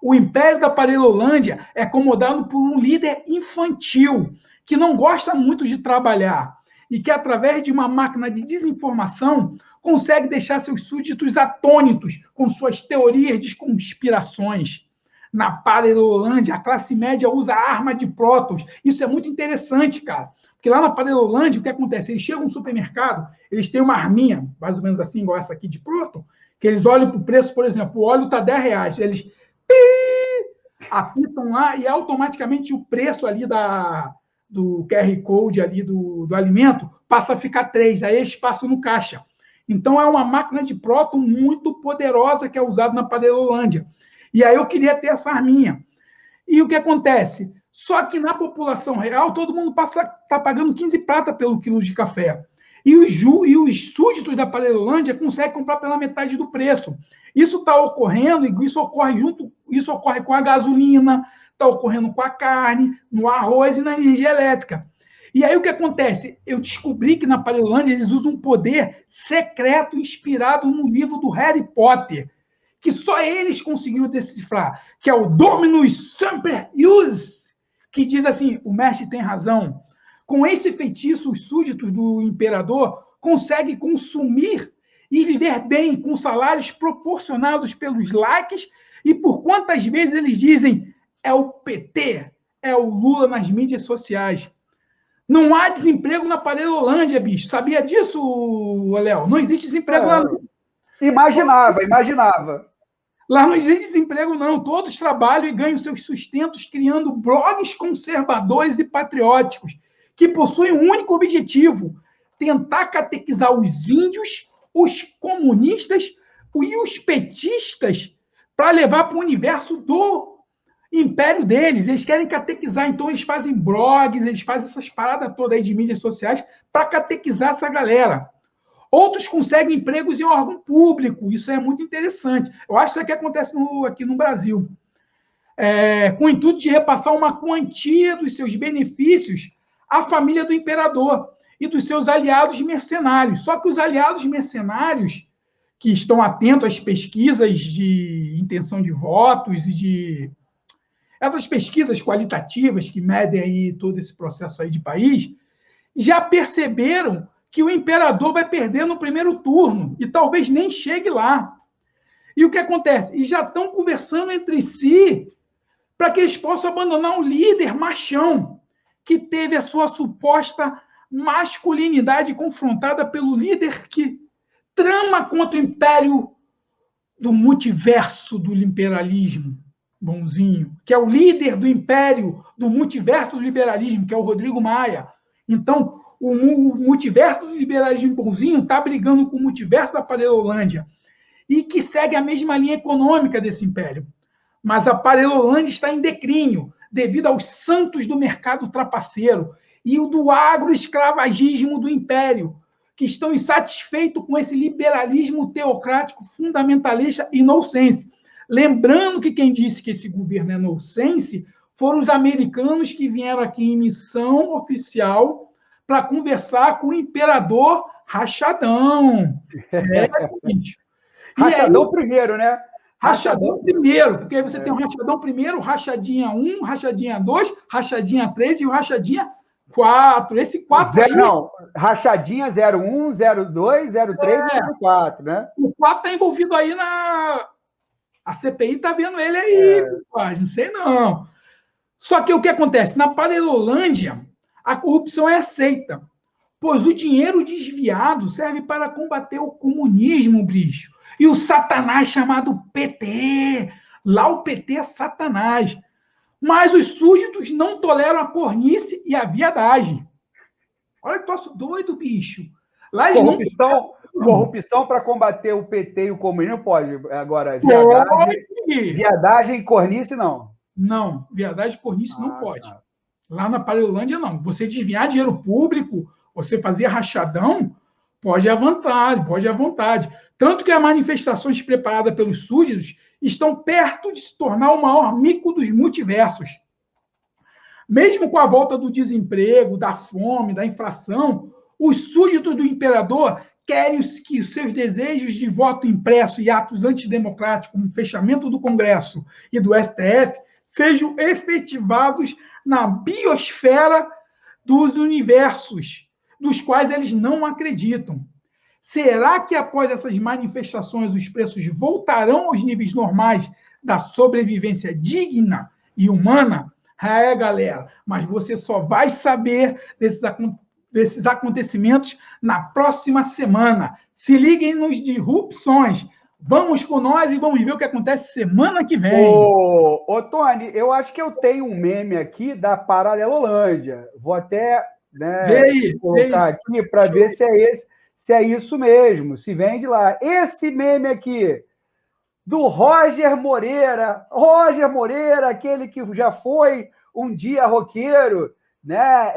O Império da Parelolândia é comandado por um líder infantil que não gosta muito de trabalhar e que, através de uma máquina de desinformação, consegue deixar seus súditos atônitos com suas teorias de conspirações. Na Parelolândia, a classe média usa arma de prótons. Isso é muito interessante, cara. Porque lá na Parelolândia, o que acontece? Eles chegam no supermercado, eles têm uma arminha, mais ou menos assim, igual essa aqui de próton, que eles olham para o preço, por exemplo, o óleo está R$10. Eles apitam lá e automaticamente o preço ali do QR Code ali do alimento passa a ficar 3. Aí eles passam no caixa. Então, é uma máquina de próton muito poderosa que é usada na Parelolândia. E aí eu queria ter essa arminha. E o que acontece? Só que na população real, todo mundo está pagando 15 prata pelo quilo de café. E os súditos da Parelolândia conseguem comprar pela metade do preço. Isso está ocorrendo, e isso ocorre com a gasolina, está ocorrendo com a carne, no arroz e na energia elétrica. E aí o que acontece? Eu descobri que na Parelolândia eles usam um poder secreto inspirado no livro do Harry Potter, que só eles conseguiram decifrar, que é o Dominus Semper Ius, que diz assim, o mestre tem razão. Com esse feitiço, os súditos do imperador conseguem consumir e viver bem com salários proporcionados pelos likes e por quantas vezes eles dizem é o PT, é o Lula nas mídias sociais. Não há desemprego na Parelolândia, bicho. Sabia disso, Léo? Não existe desemprego lá. Imaginava. Lá não existe desemprego, não. Todos trabalham e ganham seus sustentos criando blogs conservadores e patrióticos que possuem um único objetivo: tentar catequizar os índios, os comunistas e os petistas para levar para o universo do império deles. Eles querem catequizar, então eles fazem blogs, eles fazem essas paradas todas aí de mídias sociais para catequizar essa galera. Outros conseguem empregos em órgão público, isso é muito interessante. Eu acho que isso aqui acontece aqui no Brasil. Com o intuito de repassar uma quantia dos seus benefícios à família do imperador e dos seus aliados mercenários. Só que os aliados mercenários, que estão atentos às pesquisas de intenção de votos e de essas pesquisas qualitativas que medem aí todo esse processo aí de país, já perceberam que o imperador vai perder no primeiro turno e talvez nem chegue lá. E o que acontece? E já estão conversando entre si para que eles possam abandonar o líder machão, que teve a sua suposta masculinidade confrontada pelo líder que trama contra o império do multiverso do imperialismo, bonzinho, que é o líder do império do multiverso do liberalismo, que é o Rodrigo Maia. Então, o multiverso do liberalismo bonzinho está brigando com o multiverso da Parelolândia e que segue a mesma linha econômica desse império. Mas a Parelolândia está em declínio devido aos santos do mercado trapaceiro e o do agroescravagismo do império, que estão insatisfeitos com esse liberalismo teocrático fundamentalista e nonsense. Lembrando que quem disse que esse governo é nonsense foram os americanos que vieram aqui em missão oficial para conversar com o imperador Rachadão. Rachadão primeiro, né? Rachadão primeiro, porque aí você tem o Rachadão primeiro, Rachadinha 1, Rachadinha 2, Rachadinha 3 e o Rachadinha 4. Esse 4 aí... Não, rachadinha 01, 02, 03 e 04, né? O 4 está envolvido aí na... A CPI está vendo ele aí, não sei não. Só que o que acontece? Na Parelolândia, a corrupção é aceita, pois o dinheiro desviado serve para combater o comunismo, bicho. E o satanás chamado PT. Lá o PT é satanás. Mas os súditos não toleram a cornice e a viadagem. Olha que troço doido, bicho. Lá eles corrupção para combater o PT e o comunismo pode. Agora, viadagem e cornice, não. Não, viadagem e cornice não pode. Tá. Lá na Parelândia, não. Você desviar dinheiro público, você fazer rachadão, pode à vontade. Tanto que as manifestações preparadas pelos súditos estão perto de se tornar o maior mico dos multiversos. Mesmo com a volta do desemprego, da fome, da inflação, os súditos do imperador querem que seus desejos de voto impresso e atos antidemocráticos, como o fechamento do Congresso e do STF, sejam efetivados na biosfera dos universos, dos quais eles não acreditam. Será que após essas manifestações os preços voltarão aos níveis normais da sobrevivência digna e humana? Galera, mas você só vai saber desses acontecimentos na próxima semana. Se liguem nos Disrupções. Vamos com nós e vamos ver o que acontece semana que vem. Ô Tony, eu acho que eu tenho um meme aqui da Paralelolândia. Vou até colocar aqui para ver se é isso mesmo, se vem de lá. Esse meme aqui, do Roger Moreira, aquele que já foi um dia roqueiro, né?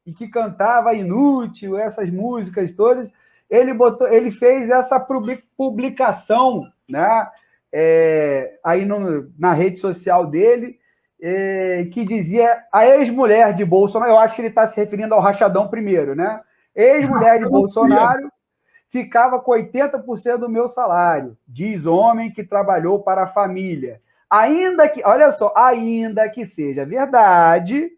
E que cantava Inútil, essas músicas todas, ele fez essa publicação, né? Aí na rede social dele, que dizia a ex-mulher de Bolsonaro, eu acho que ele está se referindo ao Rachadão primeiro, né? Ex-mulher de Bolsonaro ficava com 80% do meu salário, diz homem que trabalhou para a família. Ainda que seja verdade,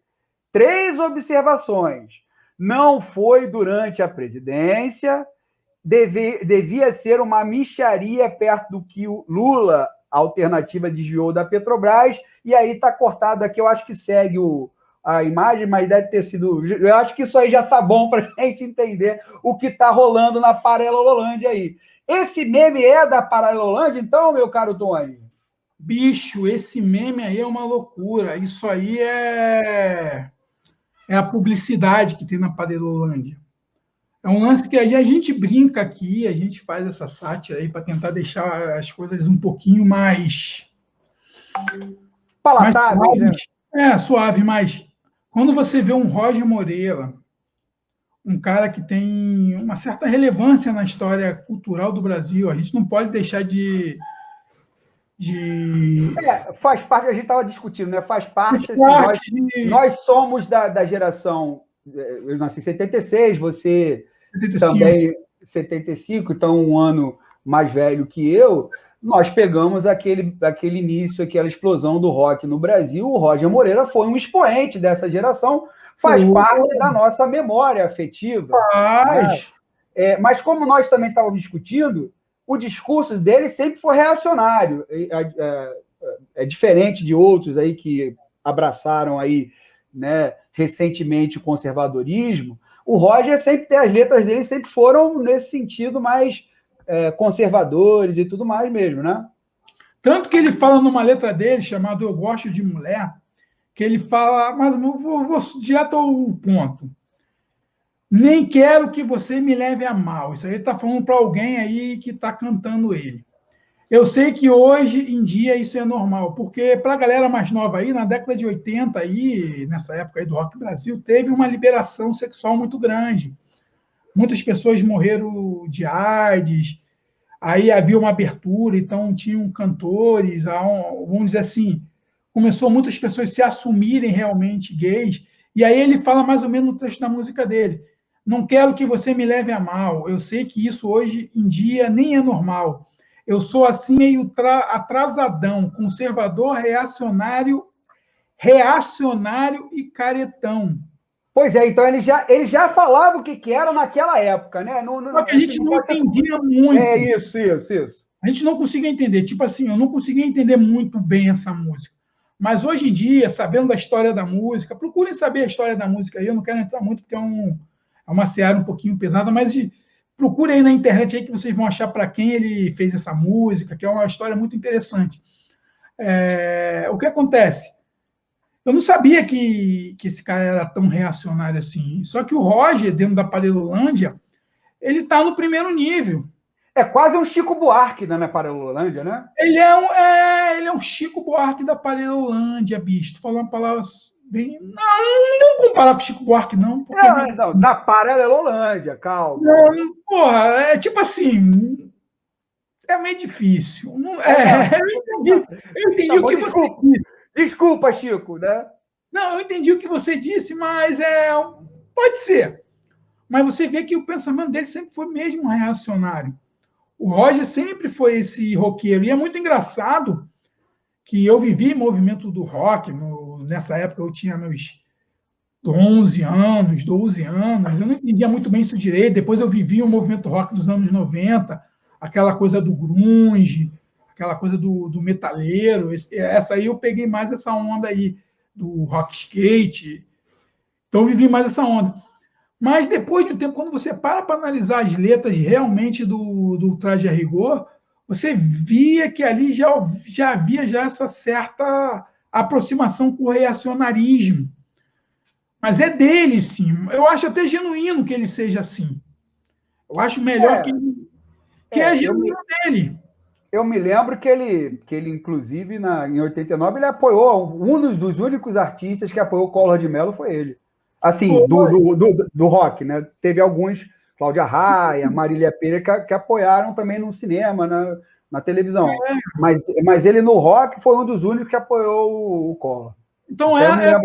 3 observações. Não foi durante a presidência, devia ser uma mixaria perto do que o Lula, a alternativa, desviou da Petrobras, e aí está cortado aqui, eu acho que segue a imagem, mas deve ter sido... Eu acho que isso aí já está bom para a gente entender o que está rolando na Paralelolândia aí. Esse meme é da Paralelolândia, então, meu caro Tony? Bicho, esse meme aí é uma loucura. Isso aí é a publicidade que tem na Paralelolândia. É um lance que aí a gente brinca aqui, a gente faz essa sátira aí para tentar deixar as coisas um pouquinho mais... palatáveis, né? Suave, mas quando você vê um Roger Moreira, um cara que tem uma certa relevância na história cultural do Brasil, a gente não pode deixar de... faz parte, a gente estava discutindo, né? Faz parte, assim, nós somos da geração, eu nasci em 76, você 75. Também 75, então um ano mais velho que eu. Nós pegamos aquele início, aquela explosão do rock no Brasil. O Roger Moreira foi um expoente dessa geração, faz parte da nossa memória afetiva. Né? Mas como nós também estávamos discutindo, o discurso dele sempre foi reacionário. É diferente de outros aí que abraçaram aí, né, recentemente o conservadorismo. O Roger as letras dele sempre foram nesse sentido mais conservadores e tudo mais mesmo, né? Tanto que ele fala numa letra dele, chamada Eu Gosto de Mulher, que ele fala, mas eu vou direto ao ponto. Nem quero que você me leve a mal. Isso aí ele está falando para alguém aí que está cantando ele. Eu sei que hoje em dia isso é normal, porque para a galera mais nova aí, na década de 80, aí, nessa época aí do Rock Brasil, teve uma liberação sexual muito grande. Muitas pessoas morreram de AIDS, aí havia uma abertura, então tinham cantores, vamos dizer assim, começou muitas pessoas se assumirem realmente gays, e aí ele fala mais ou menos no trecho da música dele, não quero que você me leve a mal, eu sei que isso hoje em dia nem é normal, eu sou assim meio atrasadão, conservador, reacionário e caretão. Pois é, então ele já falava o que era naquela época, né? Só que a gente não entendia muito. Isso. A gente não conseguia entender. Tipo assim, eu não conseguia entender muito bem essa música. Mas hoje em dia, sabendo da história da música, procurem saber a história da música aí. Eu não quero entrar muito porque é uma seara um pouquinho pesada, mas procurem aí na internet aí que vocês vão achar para quem ele fez essa música, que é uma história muito interessante. O que acontece? Eu não sabia que esse cara era tão reacionário assim. Só que o Roger, dentro da Parelolândia, ele está no primeiro nível. É quase um Chico Buarque da Parelolândia, né? Ele é um Chico Buarque da Parelolândia, bicho. Tu falou uma palavra bem. Não comparar com o Chico Buarque, não. Porque Não, da Parelolândia, calma. Não, porra, é tipo assim. É meio difícil. Eu entendi Tá bom, o que você disse. Desculpa, Chico, né? Não, eu entendi o que você disse, mas pode ser. Mas você vê que o pensamento dele sempre foi mesmo reacionário. O Roger sempre foi esse roqueiro. E é muito engraçado que eu vivi movimento do rock. Nessa época eu tinha meus 11 anos, 12 anos. Eu não entendia muito bem isso direito. Depois eu vivi o movimento rock dos anos 90, aquela coisa do grunge, aquela coisa do metaleiro. Essa aí eu peguei mais essa onda aí do rock skate. Então eu vivi mais essa onda. Mas depois de um tempo, quando você para analisar as letras realmente do Traje a Rigor, você via que ali já havia já essa certa aproximação com o reacionarismo. Mas é dele, sim. Eu acho até genuíno que ele seja assim. Eu acho melhor que é genuíno dele. Eu me lembro que ele inclusive, em 89, ele apoiou, um dos únicos artistas que apoiou o Collor de Mello foi ele. Assim, do rock, né? Teve alguns, Cláudia Raia, Marília Pêra, que apoiaram também no cinema, na televisão. Mas ele no rock foi um dos únicos que apoiou o Collor. Então é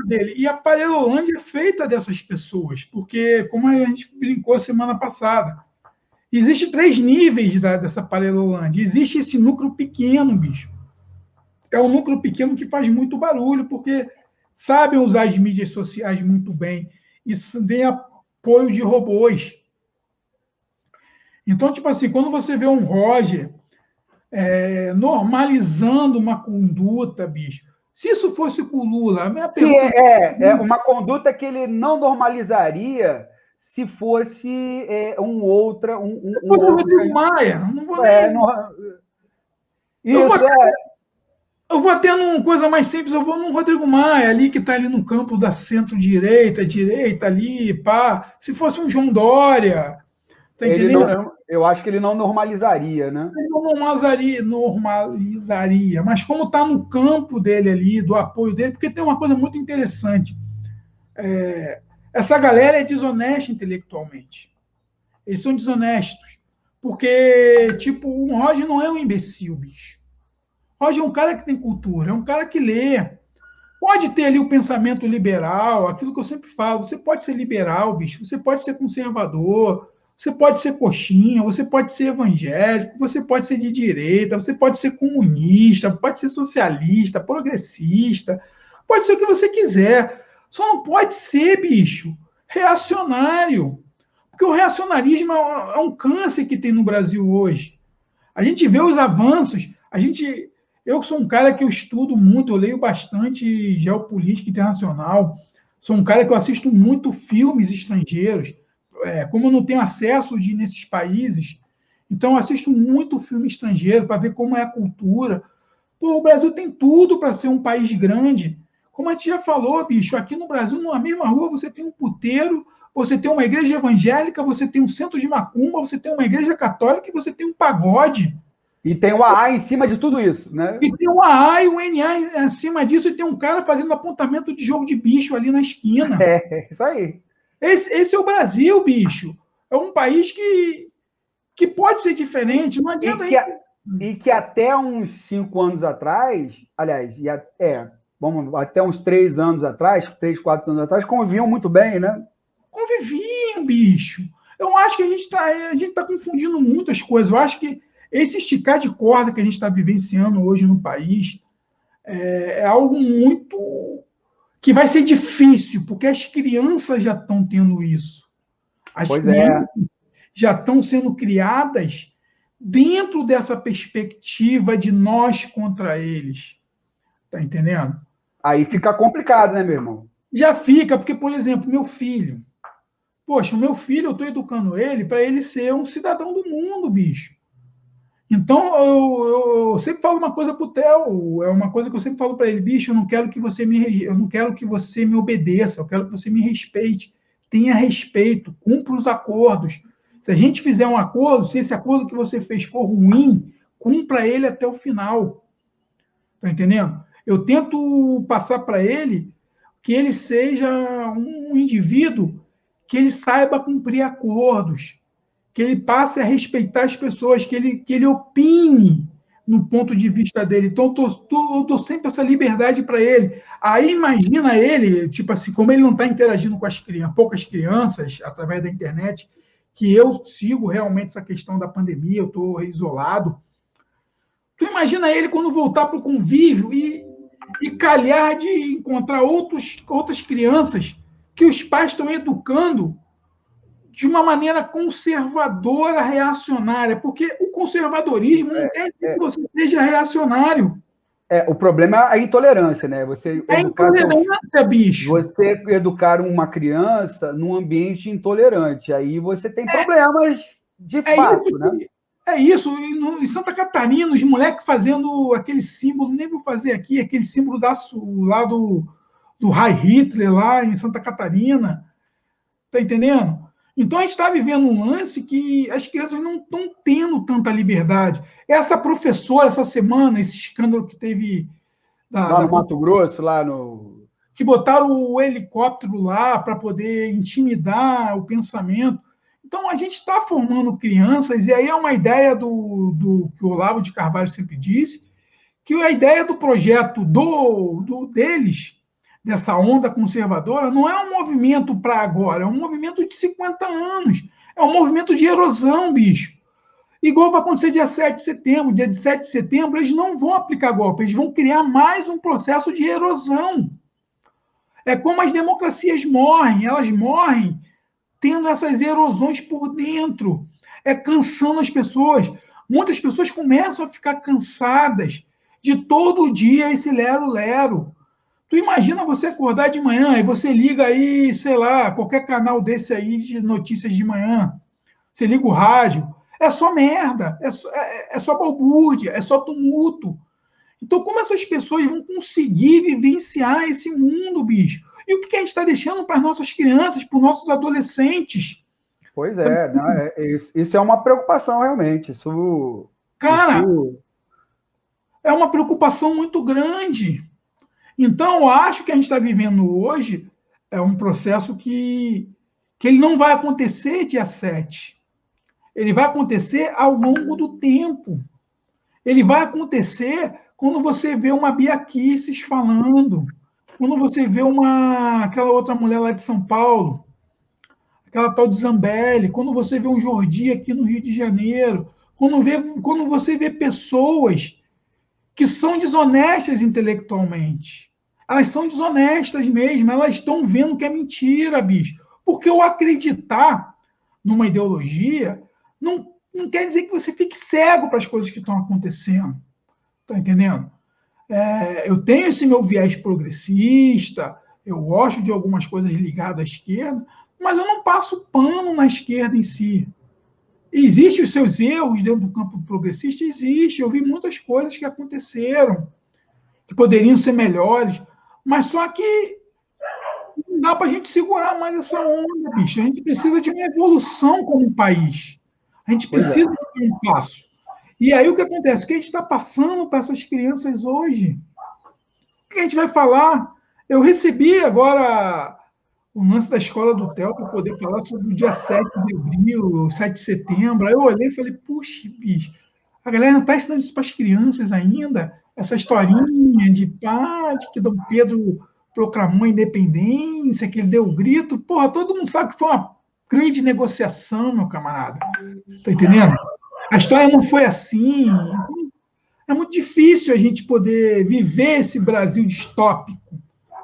dele. E a Parelolândia é feita dessas pessoas, porque, como a gente brincou semana passada, existe 3 níveis dessa Parelolândia. Existe esse núcleo pequeno, bicho. É um núcleo pequeno que faz muito barulho, porque sabem usar as mídias sociais muito bem e tem apoio de robôs. Então, tipo assim, quando você vê um Roger normalizando uma conduta, bicho, se isso fosse com o Lula, a minha pergunta... É uma conduta que ele não normalizaria se fosse um outro... Rodrigo Maia, não vou nem... Eu vou até numa coisa mais simples, eu vou no Rodrigo Maia, ali que está ali no campo da centro-direita, direita ali, pá. Se fosse um João Dória, tá entendendo? Eu acho que ele não normalizaria, né? Ele não normalizaria, mas como está no campo dele ali, do apoio dele, porque tem uma coisa muito interessante. Essa galera é desonesta intelectualmente. Eles são desonestos. Porque, tipo, o Roger não é um imbecil, bicho. Roger é um cara que tem cultura, é um cara que lê. Pode ter ali o pensamento liberal, aquilo que eu sempre falo. Você pode ser liberal, bicho. Você pode ser conservador. Você pode ser coxinha. Você pode ser evangélico. Você pode ser de direita. Você pode ser comunista. Pode ser socialista, progressista. Pode ser o que você quiser. Só não pode ser, bicho, reacionário. Porque o reacionarismo é um câncer que tem no Brasil hoje. A gente vê os avanços. Eu sou um cara que eu estudo muito, eu leio bastante geopolítica internacional, sou um cara que eu assisto muito filmes estrangeiros, como eu não tenho acesso de ir nesses países, então eu assisto muito filme estrangeiro para ver como é a cultura. Pô, o Brasil tem tudo para ser um país grande. Como a gente já falou, bicho, aqui no Brasil, na mesma rua, você tem um puteiro, você tem uma igreja evangélica, você tem um centro de macumba, você tem uma igreja católica e você tem um pagode. E tem o AA em cima de tudo isso, né? E tem o AA e o NA acima disso, e tem um cara fazendo apontamento de jogo de bicho ali na esquina. Isso aí. Esse é o Brasil, bicho. É um país que pode ser diferente, não adianta... E que até uns 5 anos atrás, aliás, até uns 3 anos atrás, 3, 4 anos atrás, conviviam muito bem, né? Conviviam, bicho. Eu acho que a gente tá confundindo muitas coisas. Eu acho que esse esticar de corda que a gente está vivenciando hoje no país é algo muito... que vai ser difícil, porque as crianças já estão tendo isso. As crianças já estão sendo criadas dentro dessa perspectiva de nós contra eles. Tá entendendo? Aí fica complicado, né, meu irmão? Já fica, porque, por exemplo, meu filho. Poxa, o meu filho, eu estou educando ele para ele ser um cidadão do mundo, bicho. Então, eu sempre falo uma coisa pro Theo, é uma coisa que eu sempre falo para ele, bicho, eu não quero que você me obedeça, eu quero que você me respeite. Tenha respeito, cumpra os acordos. Se a gente fizer um acordo, se esse acordo que você fez for ruim, cumpra ele até o final. Tá entendendo? Eu tento passar para ele que ele seja um indivíduo que ele saiba cumprir acordos, que ele passe a respeitar as pessoas, que ele opine no ponto de vista dele. Então, eu dou sempre essa liberdade para ele. Aí, imagina ele, tipo assim, como ele não está interagindo com poucas crianças, através da internet, que eu sigo realmente essa questão da pandemia, eu estou isolado. Tu imagina ele quando voltar para o convívio e calhar de encontrar outras crianças que os pais estão educando de uma maneira conservadora, reacionária, porque o conservadorismo não quer dizer que você seja reacionário. O problema é a intolerância, né? Você educar uma criança num ambiente intolerante. Aí você tem problemas de fato, né? É isso. Em Santa Catarina, os moleques fazendo aquele símbolo, nem vou fazer aqui, aquele símbolo lá do Heil Hitler, lá em Santa Catarina. Tá entendendo? Então, a gente está vivendo um lance que as crianças não estão tendo tanta liberdade. Essa professora, essa semana, esse escândalo que teve... Lá no Mato Grosso, lá no... Que botaram o helicóptero lá para poder intimidar o pensamento. Então, a gente está formando crianças, e aí é uma ideia do que o Olavo de Carvalho sempre disse, que a ideia do projeto deles, dessa onda conservadora, não é um movimento para agora, é um movimento de 50 anos. É um movimento de erosão, bicho. Igual vai acontecer dia 7 de setembro. Dia 7 de setembro, eles não vão aplicar golpe, eles vão criar mais um processo de erosão. É como as democracias morrem, elas morrem tendo essas erosões por dentro, cansando as pessoas. Muitas pessoas começam a ficar cansadas de todo dia esse lero-lero. Tu imagina você acordar de manhã e você liga aí, sei lá, qualquer canal desse aí de notícias de manhã. Você liga o rádio, é só merda, é só balbúrdia, é só tumulto. Então, como essas pessoas vão conseguir vivenciar esse mundo, bicho? E o que a gente está deixando para as nossas crianças, para os nossos adolescentes? Pois é, né? Isso é uma preocupação, realmente. Cara, é uma preocupação muito grande. Então, eu acho que a gente está vivendo hoje é um processo que ele não vai acontecer dia 7. Ele vai acontecer ao longo do tempo. Ele vai acontecer quando você vê uma Bia Kicis falando, quando você vê aquela outra mulher lá de São Paulo, aquela tal de Zambelli, quando você vê um Jordi aqui no Rio de Janeiro, quando você vê pessoas que são desonestas intelectualmente. Elas são desonestas mesmo, elas estão vendo que é mentira, bicho. Porque o acreditar numa ideologia não quer dizer que você fique cego para as coisas que estão acontecendo. Está entendendo? Eu tenho esse meu viés progressista, eu gosto de algumas coisas ligadas à esquerda, mas eu não passo pano na esquerda em si. Existem os seus erros dentro do campo progressista? Existe. Eu vi muitas coisas que aconteceram, que poderiam ser melhores, mas só que não dá para a gente segurar mais essa onda, bicho. A gente precisa de uma evolução como país. A gente precisa de um passo. E aí o que acontece? O que a gente está passando para essas crianças hoje? O que a gente vai falar? Eu recebi agora o lance da escola do Theo para poder falar sobre o dia 7 de abril, 7 de setembro. Aí eu olhei e falei, puxa, bicho, a galera não está ensinando isso para as crianças ainda? Essa historinha de que Dom Pedro proclamou a independência, que ele deu o grito. Porra, todo mundo sabe que foi uma grande negociação, meu camarada. Tá entendendo? A história não foi assim. É muito difícil a gente poder viver esse Brasil distópico.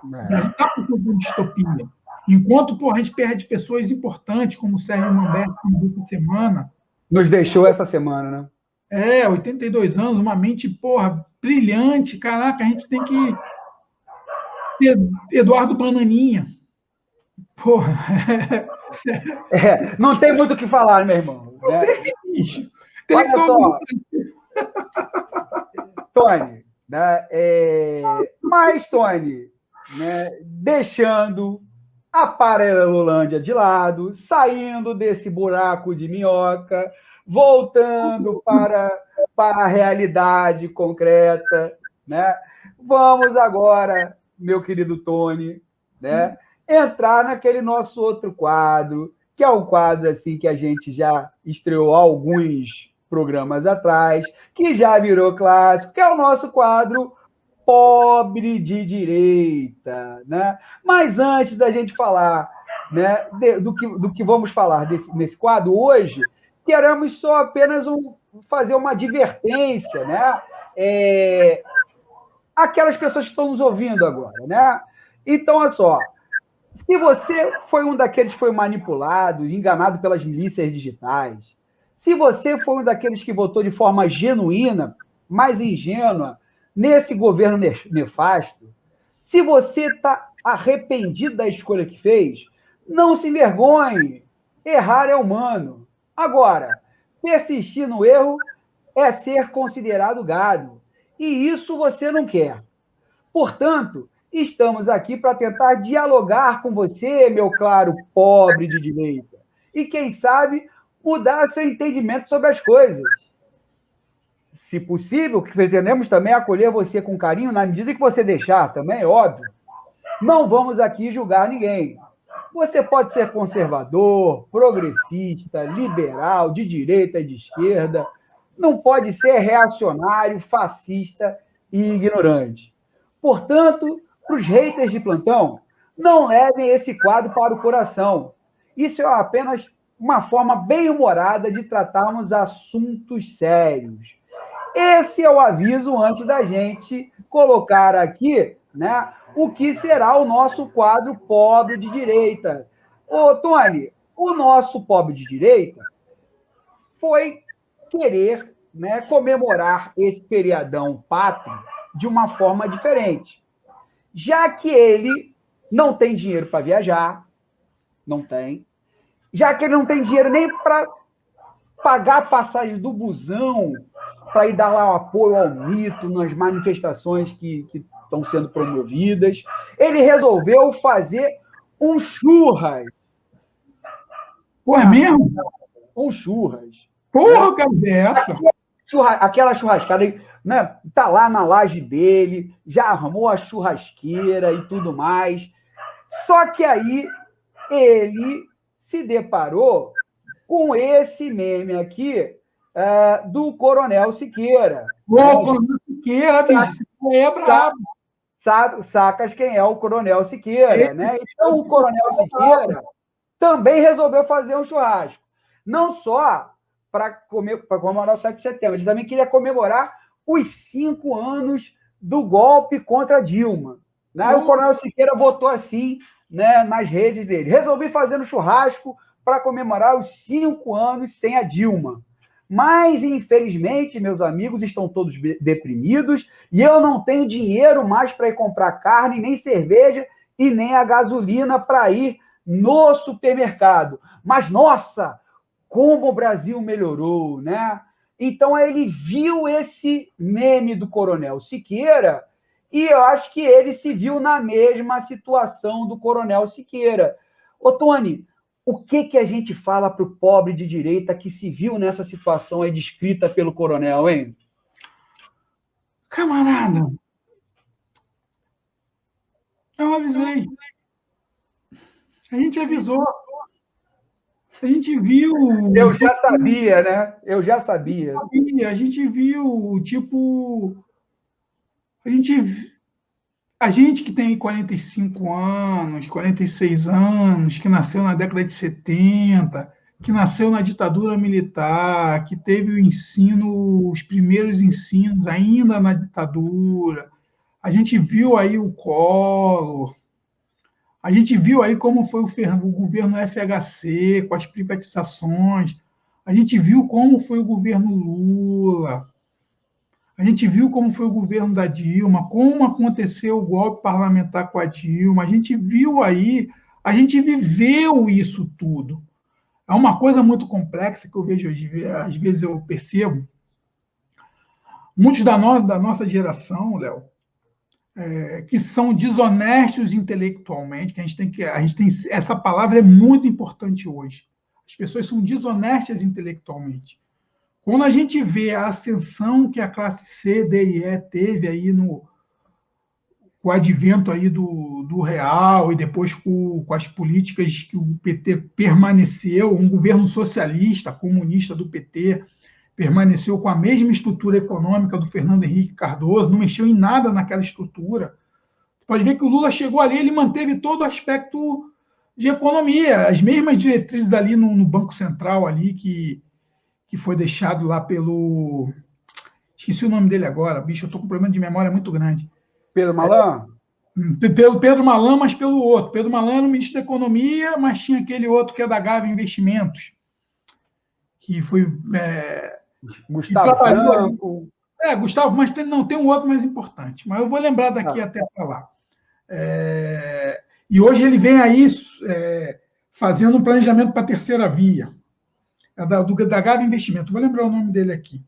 O Brasil está com uma distopia. Enquanto, porra, a gente perde pessoas importantes, como o Sérgio Manberg, essa semana. Nos deixou essa semana, né? 82 anos, uma mente, porra, brilhante. Caraca, a gente tem que ter Eduardo Bananinha. Porra. Não tem muito o que falar, meu irmão. Né? Olha só. Tony, né? Mas, Tony, né? Deixando a Paralelolândia de lado, saindo desse buraco de minhoca, voltando para a realidade concreta, né? Vamos agora, meu querido Tony, né? Entrar naquele nosso outro quadro, que é um quadro assim que a gente já estreou há alguns programas atrás, que já virou clássico, que é o nosso quadro Pobre de Direita, né? Mas antes da gente falar, né, do que vamos falar nesse quadro hoje, queremos só apenas fazer uma advertência, né? Aquelas pessoas que estão nos ouvindo agora, né? Então, olha só, se você foi um daqueles que foi manipulado, enganado pelas milícias digitais, se você foi um daqueles que votou de forma genuína, mais ingênua, nesse governo nefasto, se você está arrependido da escolha que fez, não se envergonhe. Errar é humano. Agora, persistir no erro é ser considerado gado. E isso você não quer. Portanto, estamos aqui para tentar dialogar com você, meu claro pobre de direita. E, quem sabe, mudar seu entendimento sobre as coisas. Se possível, que pretendemos também acolher você com carinho, na medida que você deixar também, óbvio. Não vamos aqui julgar ninguém. Você pode ser conservador, progressista, liberal, de direita e de esquerda. Não pode ser reacionário, fascista e ignorante. Portanto, para os haters de plantão, não levem esse quadro para o coração. Isso é apenas uma forma bem humorada de tratarmos assuntos sérios. Esse é o aviso antes da gente colocar aqui, né, o que será o nosso quadro Pobre de Direita. Ô, Tony, o nosso Pobre de Direita foi querer, né, comemorar esse feriadão pátrio de uma forma diferente. Já que ele não tem dinheiro para viajar, não tem, já que ele não tem dinheiro nem para pagar a passagem do busão, para ir dar lá o apoio ao mito nas manifestações que estão sendo promovidas, ele resolveu fazer um churras. Pô, é mesmo? Um churras. Porra, cara, dessa. Aquela churrascada, né? Tá lá na laje dele, já armou a churrasqueira e tudo mais. Só que aí ele se deparou com esse meme aqui do Coronel Siqueira. Coronel Siqueira, bicho, é brabo. Sacas quem é o Coronel Siqueira, né? Então, o Coronel Siqueira também resolveu fazer um churrasco. Não só para comemorar o 7 de setembro, ele também queria comemorar os 5 anos do golpe contra Dilma. Né? O Coronel Siqueira botou assim, né, nas redes dele. Resolvi fazer um churrasco para comemorar os 5 anos sem a Dilma. Mas, infelizmente, meus amigos estão todos deprimidos e eu não tenho dinheiro mais para ir comprar carne, nem cerveja e nem a gasolina para ir no supermercado. Mas, nossa, como o Brasil melhorou, né? Então, ele viu esse meme do Coronel Siqueira e eu acho que ele se viu na mesma situação do Coronel Siqueira. Ô, Tony, o que a gente fala para o pobre de direita que se viu nessa situação aí descrita pelo Coronel, hein? Camarada, eu avisei. A gente avisou. A gente viu... Eu já sabia, né? Eu já sabia. A gente viu, tipo... A gente que tem 45 anos, 46 anos, que nasceu na década de 70, que nasceu na ditadura militar, que teve o ensino, os primeiros ensinos ainda na ditadura, A gente viu aí o Collor, a gente viu aí como foi o governo FHC, com as privatizações, a gente viu como foi o governo Lula, a gente viu como foi o governo da Dilma, como aconteceu o golpe parlamentar com a Dilma, a gente viu aí, a gente viveu isso tudo. É uma coisa muito complexa que eu vejo, às vezes eu percebo, muitos da nossa geração, Léo, que são desonestos intelectualmente, que a gente tem, essa palavra é muito importante hoje. As pessoas são desonestas intelectualmente. Quando a gente vê a ascensão que a classe C, D e E teve aí com o advento aí do real e depois com as políticas que o PT permaneceu, um governo socialista, comunista do PT, permaneceu com a mesma estrutura econômica do Fernando Henrique Cardoso, não mexeu em nada naquela estrutura. Pode ver que o Lula chegou ali, ele manteve todo o aspecto de economia, as mesmas diretrizes ali no Banco Central ali que foi deixado lá pelo... Esqueci o nome dele agora, bicho, eu estou com um problema de memória muito grande. Pedro Malan? Pelo Pedro Malan, mas pelo outro. Pedro Malan era o ministro da Economia, mas tinha aquele outro que é da Gávea Investimentos, que foi... Gustavo Franco. Gustavo, mas não, tem um outro mais importante. Mas eu vou lembrar daqui até lá. E hoje ele vem aí fazendo um planejamento para a terceira via. Da Gávea Investimento. Vou lembrar o nome dele aqui.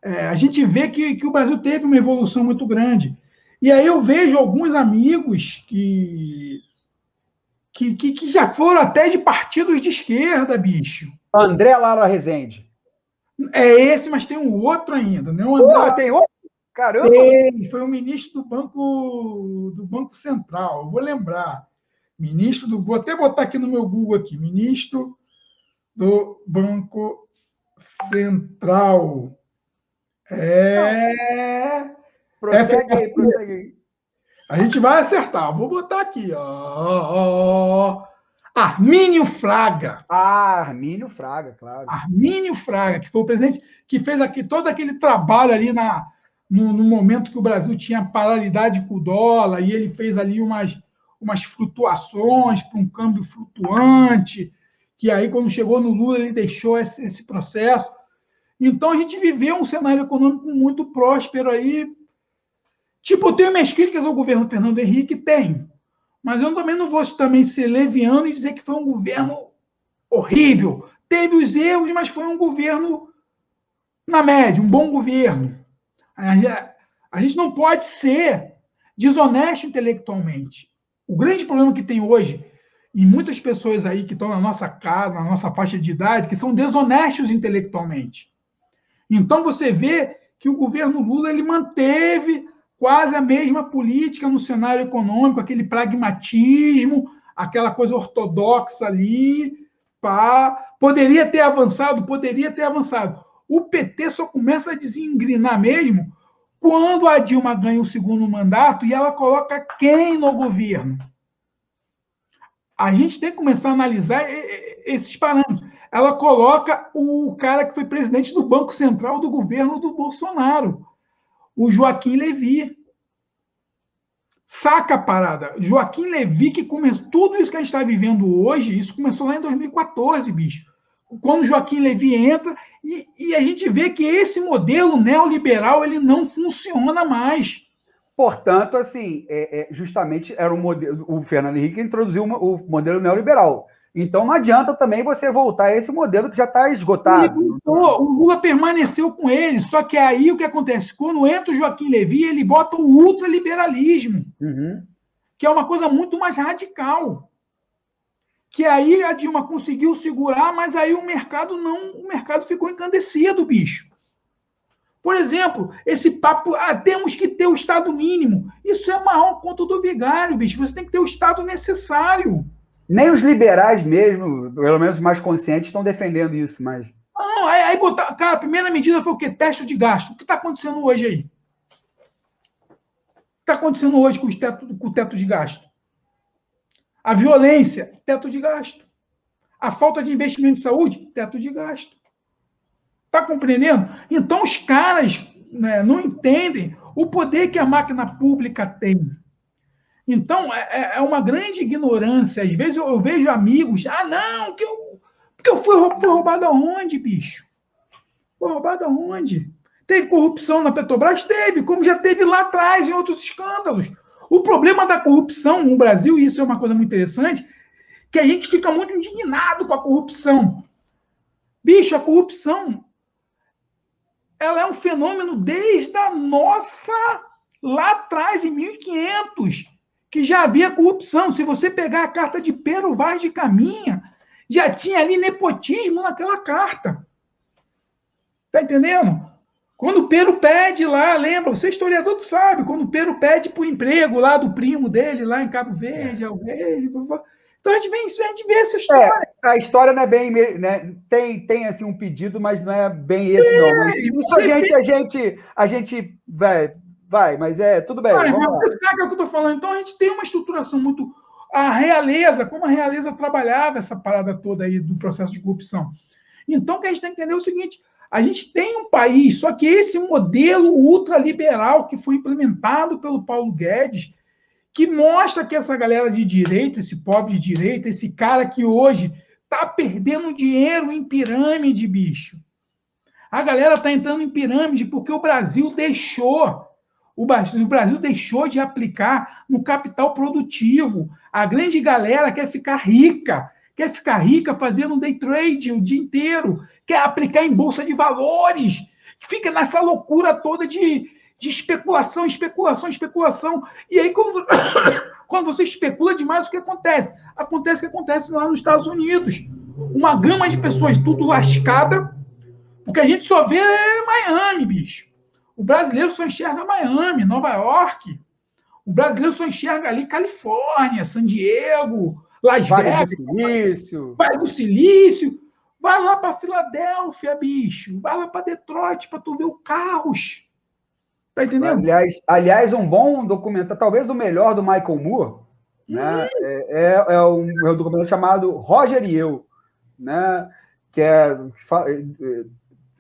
A gente vê que o Brasil teve uma evolução muito grande. E aí eu vejo alguns amigos que já foram até de partidos de esquerda, bicho. André Lara Rezende. É esse, mas tem um outro ainda. Não André... tem outro? Caramba! Foi o ministro do Banco Central. Eu vou lembrar. Vou até botar aqui no meu Google aqui. Ministro do Banco Central. Prossegue aí. A gente vai acertar. Vou botar aqui. Armínio Fraga. Armínio Fraga, claro. Armínio Fraga, que foi o presidente que fez aqui todo aquele trabalho ali no momento que o Brasil tinha paralidade com o dólar, e ele fez ali umas flutuações para um câmbio flutuante, que aí, quando chegou no Lula, ele deixou esse processo. Então, a gente viveu um cenário econômico muito próspero aí. Tipo, eu tenho minhas críticas ao governo Fernando Henrique, tenho. Mas eu também não vou também ser leviano e dizer que foi um governo horrível. Teve os erros, mas foi um governo na média, um bom governo. A gente não pode ser desonesto intelectualmente. O grande problema que tem hoje, e muitas pessoas aí que estão na nossa casa, na nossa faixa de idade, que são desonestos intelectualmente. Então, você vê que o governo Lula ele manteve quase a mesma política no cenário econômico, aquele pragmatismo, aquela coisa ortodoxa ali, poderia ter avançado. O PT só começa a desengrenar mesmo quando a Dilma ganha o segundo mandato e ela coloca quem no governo. A gente tem que começar a analisar esses parâmetros. Ela coloca o cara que foi presidente do Banco Central do governo do Bolsonaro, o Joaquim Levy. Saca a parada? Joaquim Levy, que começou tudo isso que a gente está vivendo hoje, isso começou lá em 2014, bicho. Quando Joaquim Levy entra, e a gente vê que esse modelo neoliberal ele não funciona mais. Portanto, assim, justamente era um modelo, o Fernando Henrique introduziu o modelo neoliberal. Então não adianta também você voltar a esse modelo que já está esgotado. O Lula permaneceu com ele, só que aí o que acontece? Quando entra o Joaquim Levy, ele bota o ultraliberalismo, que é uma coisa muito mais radical. Que aí a Dilma conseguiu segurar, mas aí o mercado ficou encandecido, bicho. Por exemplo, esse papo, temos que ter o Estado mínimo. Isso é a maior conta do vigário, bicho. Você tem que ter o Estado necessário. Nem os liberais mesmo, pelo menos mais conscientes, estão defendendo isso, mas... Não, aí botar... Cara, a primeira medida foi o quê? Teste de gasto. O que está acontecendo hoje aí? O que está acontecendo hoje com o teto de gasto? A violência, teto de gasto. A falta de investimento em saúde, teto de gasto. Está compreendendo? Então, os caras não entendem. o poder que a máquina pública tem. Então, é uma grande ignorância. Às vezes eu vejo amigos, não, porque eu fui roubado aonde, bicho? Foi roubado aonde? Teve corrupção na Petrobras? Teve, como já teve lá atrás em outros escândalos. O problema da corrupção no Brasil, e isso é uma coisa muito interessante, que a gente fica muito indignado com a corrupção. Bicho, a corrupção, ela é um fenômeno desde a nossa, lá atrás, em 1500, que já havia corrupção. Se você pegar a carta de Pero Vaz de Caminha, já tinha ali nepotismo naquela carta. Tá entendendo? Quando o Pero pede lá, lembra, você historiador tu sabe, quando o Pero pede pro emprego lá do primo dele, lá em Cabo Verde, então a gente vê essa história. A história não é bem, né? Tem assim um pedido, mas não é bem esse não. Mas isso a gente vai, mas tudo bem. Você sabe o que eu estou falando? Então a gente tem uma estruturação muito, a realeza, como a realeza trabalhava essa parada toda aí do processo de corrupção. Então o que a gente tem que entender é o seguinte: a gente tem um país, só que esse modelo ultraliberal que foi implementado pelo Paulo Guedes, que mostra que essa galera de direita, esse pobre de direita, esse cara que hoje está perdendo dinheiro em pirâmide, bicho. A galera está entrando em pirâmide porque o Brasil deixou de aplicar no capital produtivo. A grande galera quer ficar rica fazendo day trade o dia inteiro, quer aplicar em bolsa de valores, fica nessa loucura toda de especulação. E aí, quando você especula demais, o que acontece? Acontece o que acontece lá nos Estados Unidos. Uma gama de pessoas tudo lascada, porque a gente só vê Miami, bicho. O brasileiro só enxerga Miami, Nova York. O brasileiro só enxerga ali Califórnia, San Diego, Las Vegas. Vale do Silício. Vai lá para Filadélfia, bicho. Vai lá para Detroit para tu ver o caos. Tá entendendo? Aliás, um bom documentário, talvez o melhor do Michael Moore, né? É um documentário chamado Roger e Eu, né? Que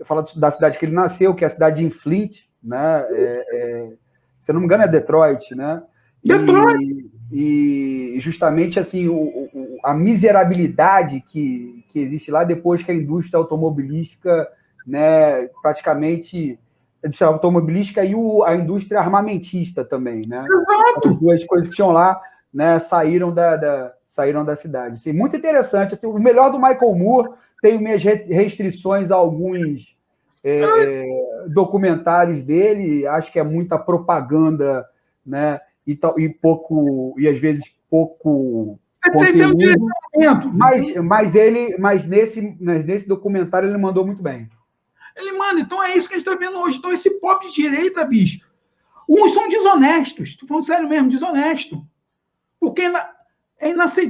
fala da cidade que ele nasceu, que é a cidade de Flint, né? Se eu não me engano, é Detroit, né? Detroit! E justamente assim a miserabilidade que existe lá depois que a indústria automobilística, né, praticamente a automobilística e a indústria armamentista também, né? Exato. As duas coisas que tinham lá, né, saíram da cidade. Assim, muito interessante. Assim, o melhor do Michael Moore, tenho minhas restrições a alguns documentários dele, acho que é muita propaganda, né? E às vezes pouco conteúdo. Mas nesse documentário ele mandou muito bem. Ele manda, então é isso que a gente está vendo hoje. Então, esse pop de direita, bicho, uns são desonestos, estou falando sério mesmo, desonesto. Porque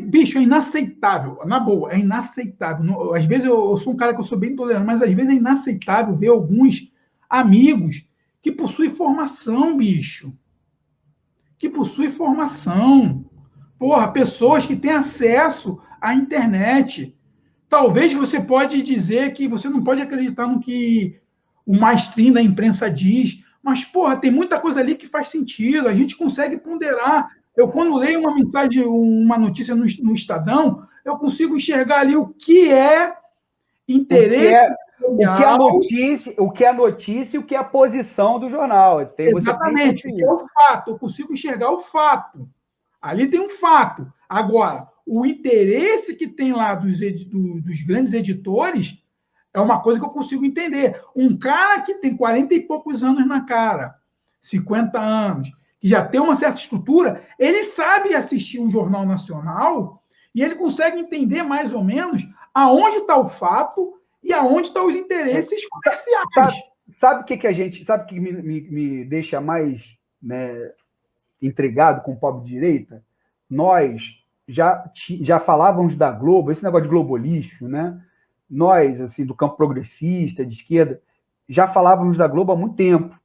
bicho, é inaceitável, na boa, é inaceitável. Às vezes eu sou um cara que eu sou bem tolerante, mas às vezes é inaceitável ver alguns amigos que possuem formação, bicho. Que possuem formação. Porra, pessoas que têm acesso à internet. Talvez você pode dizer que você não pode acreditar no que o mainstream da imprensa diz, mas, porra, tem muita coisa ali que faz sentido, a gente consegue ponderar. Eu, quando leio uma mensagem, uma notícia no Estadão, eu consigo enxergar ali o que é interesse. O que é notícia e o que é a posição do jornal. Exatamente, o que é o fato. Eu consigo enxergar o fato. Ali tem um fato. Agora, o interesse que tem lá dos grandes editores é uma coisa que eu consigo entender. Um cara que tem 40 e poucos anos na cara, 50 anos, que já tem uma certa estrutura, ele sabe assistir um jornal nacional e ele consegue entender mais ou menos aonde está o fato e aonde estão os interesses comerciais. Sabe o que me deixa mais, né, intrigado com o pobre de direita? Nós já falávamos da Globo, esse negócio de globolixo, né? Nós, assim, do campo progressista, de esquerda, já falávamos da Globo há muito tempo,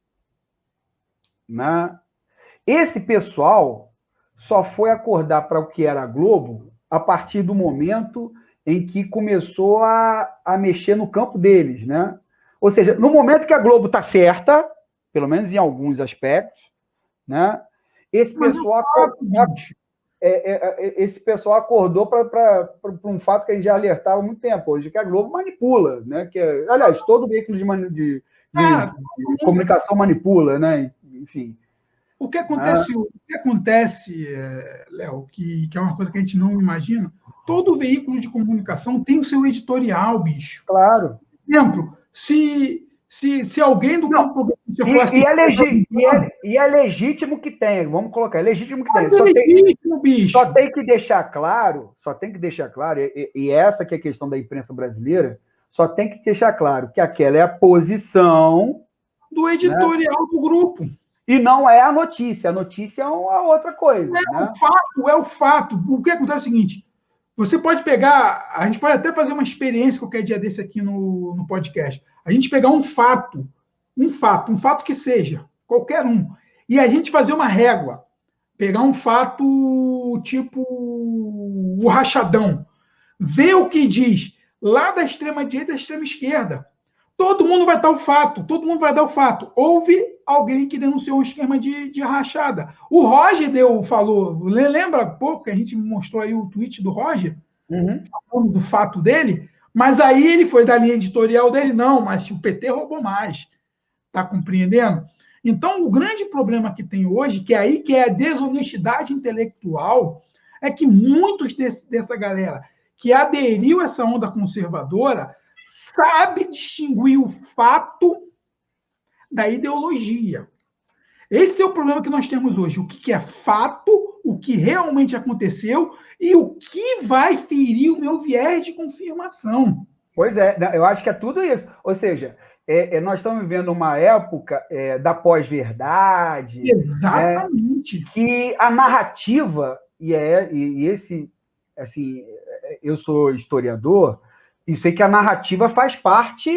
né? Esse pessoal só foi acordar para o que era a Globo a partir do momento em que começou a mexer no campo deles, né? Ou seja, no momento que a Globo está certa, pelo menos em alguns aspectos, né? Esse pessoal acordou para um fato que a gente já alertava há muito tempo hoje, que a Globo manipula, né? Que, aliás, todo veículo de comunicação manipula, né? Enfim. O que acontece, Léo, que é uma coisa que a gente não imagina, todo veículo de comunicação tem o seu editorial, bicho. Claro. Por exemplo, se alguém do campo... E é legítimo que tenha, vamos colocar, é legítimo que tenha. Bicho. Só tem que deixar claro, e essa que é a questão da imprensa brasileira, só tem que deixar claro que aquela é a posição do editorial, né, do grupo. E não é a notícia é uma outra coisa. É o fato. O que acontece é o seguinte, você pode pegar, a gente pode até fazer uma experiência qualquer dia desse aqui no podcast, a gente pegar um fato que seja, qualquer um, e a gente fazer uma régua, pegar um fato tipo o Rachadão, ver o que diz lá da extrema-direita e da extrema-esquerda. Todo mundo vai dar o fato. Houve alguém que denunciou um esquema de rachada. O Roger falou, lembra pouco que a gente mostrou aí o tweet do Roger, falando do fato dele, mas aí ele foi da linha editorial dele, não, mas o PT roubou mais. Está compreendendo? Então, o grande problema que tem hoje, que é a desonestidade intelectual, é que muitos dessa galera que aderiu a essa onda conservadora sabe distinguir o fato da ideologia. Esse é o problema que nós temos hoje. O que é fato, o que realmente aconteceu e o que vai ferir o meu viés de confirmação. Pois é, eu acho que é tudo isso. Ou seja, nós estamos vivendo uma época da pós-verdade. Exatamente. Né, que a narrativa, assim, eu sou historiador, e sei que a narrativa faz parte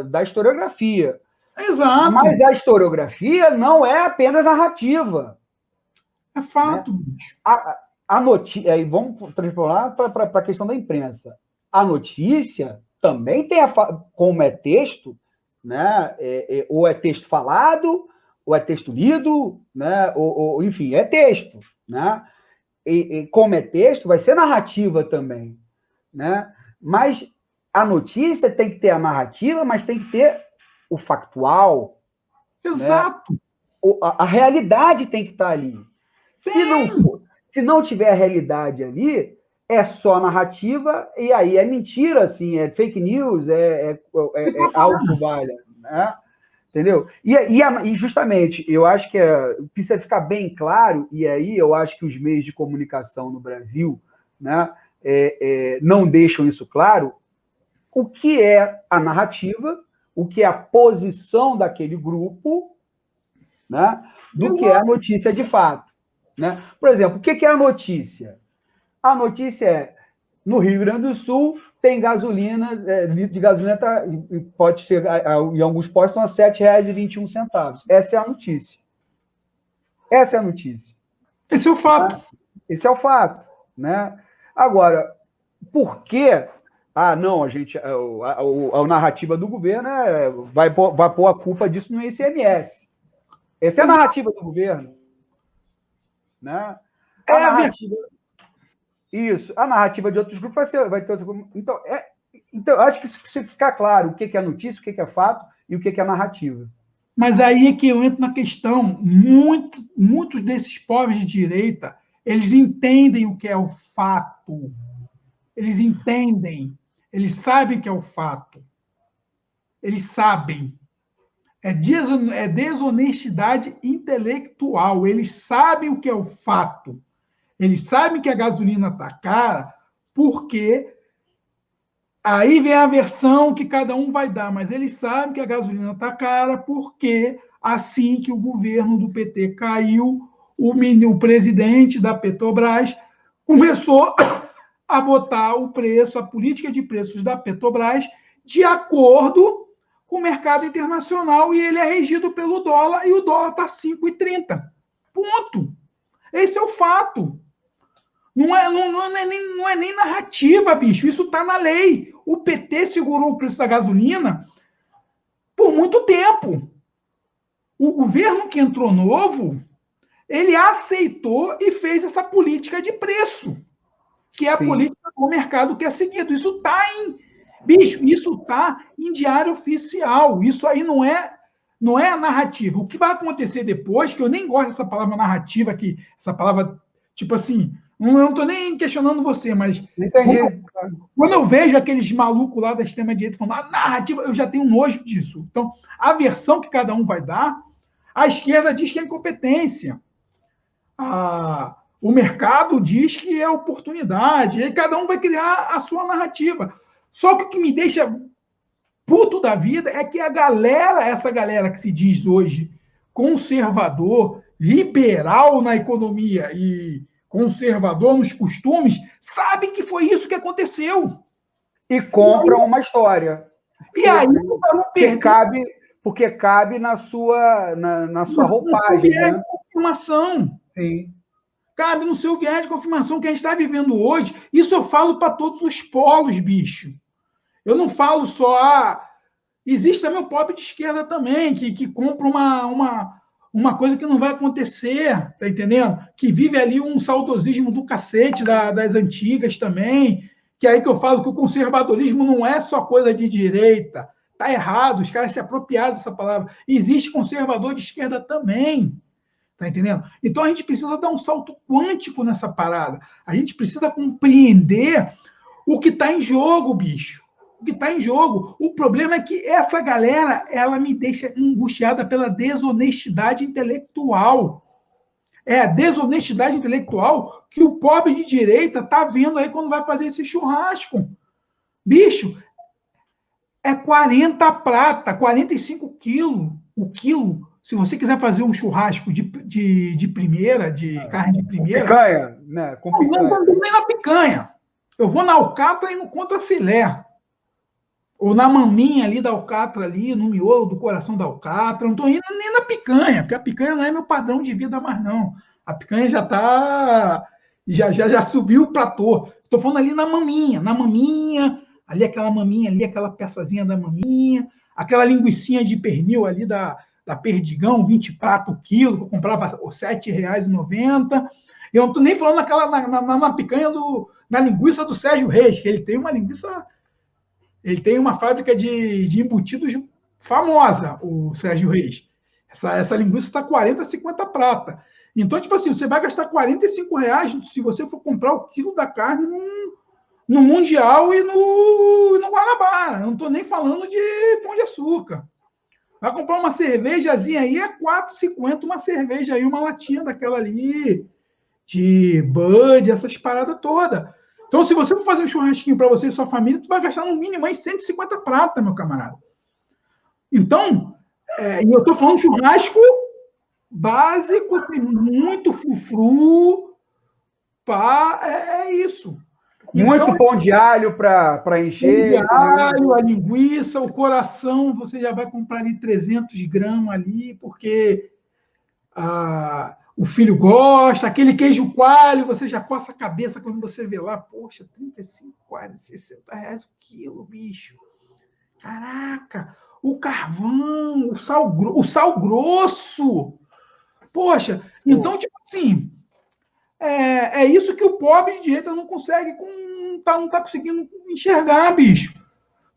da historiografia. Exato. Mas a historiografia não é apenas narrativa. É fato. Né? A notícia, aí vamos transformar para a questão da imprensa. A notícia também tem, como é texto, né? Ou é texto falado, ou é texto lido, né? ou enfim, é texto. Né? E como é texto, vai ser narrativa também. Né? Mas a notícia tem que ter a narrativa, mas tem que ter o factual. Exato. Né? A realidade tem que estar ali. Se não tiver a realidade ali, é só narrativa, e aí é mentira, assim, é fake news, é auto-valha. Né? Entendeu? E justamente, eu acho que precisa ficar bem claro, e aí eu acho que os meios de comunicação no Brasil, né, não deixam isso claro, o que é a narrativa, o que é a posição daquele grupo, né, do que é a notícia de fato. Né? Por exemplo, o que é a notícia? A notícia é, no Rio Grande do Sul, tem gasolina, litro de gasolina pode ser, em alguns postos, estão a R$ 7,21. Essa é a notícia. Essa é a notícia. Esse é o fato. Né? Esse é o fato. Né? Agora, por que... não, a narrativa do governo vai pôr a culpa disso no ICMS. Essa é a narrativa do governo. Né? Isso. A narrativa de outros grupos vai ter outros grupos. Então, acho que isso precisa ficar claro o que é notícia, o que é fato e o que é narrativa. Mas aí é que eu entro na questão. Muitos desses povos de direita, eles entendem o que é o fato. Eles entendem. Eles sabem que é o fato. Eles sabem. É desonestidade intelectual. Eles sabem o que é o fato. Eles sabem que a gasolina está cara, porque aí vem a versão que cada um vai dar, mas eles sabem que a gasolina está cara, porque assim que o governo do PT caiu, o presidente da Petrobras começou a botar o preço, a política de preços da Petrobras, de acordo com o mercado internacional, e ele é regido pelo dólar, e o dólar está 5,30. Ponto. Esse é o fato. Não é nem narrativa, bicho. Isso está na lei. O PT segurou o preço da gasolina por muito tempo. o governo que entrou novo, ele aceitou e fez essa política de preço, que é a política do mercado que é seguido. Isso está isso está em diário oficial. Isso aí não é a narrativa. O que vai acontecer depois, que eu nem gosto dessa palavra narrativa, que essa palavra, tipo assim, não estou nem questionando você, mas quando eu vejo aqueles malucos lá da extrema-direita falando a narrativa, eu já tenho nojo disso. Então, a versão que cada um vai dar, a esquerda diz que é incompetência. O mercado diz que é oportunidade, e cada um vai criar a sua narrativa. Só que o que me deixa puto da vida é que essa galera que se diz hoje conservador, liberal na economia e conservador nos costumes, sabe que foi isso que aconteceu. E compram uma história. E aí não porque cabe na sua roupagem. Né? De confirmação. Sim. Cabe no seu viés de confirmação que a gente está vivendo hoje. Isso eu falo para todos os polos, bicho. Eu não falo só... Existe também o pobre de esquerda também, que compra uma coisa que não vai acontecer, tá entendendo? Que vive ali um saudosismo do cacete das antigas também, que é aí que eu falo que o conservadorismo não é só coisa de direita. Tá errado, os caras se apropriaram dessa palavra. Existe conservador de esquerda também. Tá entendendo? Então a gente precisa dar um salto quântico nessa parada. A gente precisa compreender o que está em jogo, bicho. O que está em jogo. O problema é que essa galera, ela me deixa angustiada pela desonestidade intelectual. É a desonestidade intelectual que o pobre de direita tá vendo aí quando vai fazer esse churrasco. Bicho, é 40 prata, 45 quilos o quilo. Se você quiser fazer um churrasco de primeira, de carne de primeira... Com picanha, né? Com picanha. Não vou nem na picanha. Eu vou na alcatra e no contrafilé. Ou na maminha ali da alcatra, ali, no miolo do coração da alcatra. Não estou indo nem na picanha, porque a picanha não é meu padrão de vida mais, não. A picanha já está... Já subiu o platô. Estou falando ali na maminha, ali aquela maminha, ali aquela peçazinha da maminha, aquela linguicinha de pernil ali da Perdigão, 20 pratos o quilo, que eu comprava R$ 7,90. Eu não estou nem falando na picanha na linguiça do Sérgio Reis, que ele tem uma linguiça... Ele tem uma fábrica de embutidos famosa, o Sérgio Reis. Essa linguiça está 40, 50 prata. Então, tipo assim, você vai gastar R$45 se você for comprar o quilo da carne no Mundial e no Guanabara. Eu não estou nem falando de Pão de Açúcar. Vai comprar uma cervejazinha aí, é R$4,50 uma cerveja aí, uma latinha daquela ali, de Bud, essas paradas todas. Então, se você for fazer um churrasquinho para você e sua família, tu vai gastar no mínimo aí 150 prata, meu camarada. Então, e eu estou falando de churrasco básico, tem muito frufru, é isso. Muito então, pão de alho para encher. Pão de alho, a linguiça, o coração, você já vai comprar ali 300 gramas ali, porque o filho gosta. Aquele queijo coalho, você já coça a cabeça quando você vê lá, poxa, 35, 40, 60 reais o quilo, bicho. Caraca, o carvão, o sal grosso. Poxa, então, tipo assim, é isso que o pobre de direita não consegue, não tá conseguindo enxergar, bicho.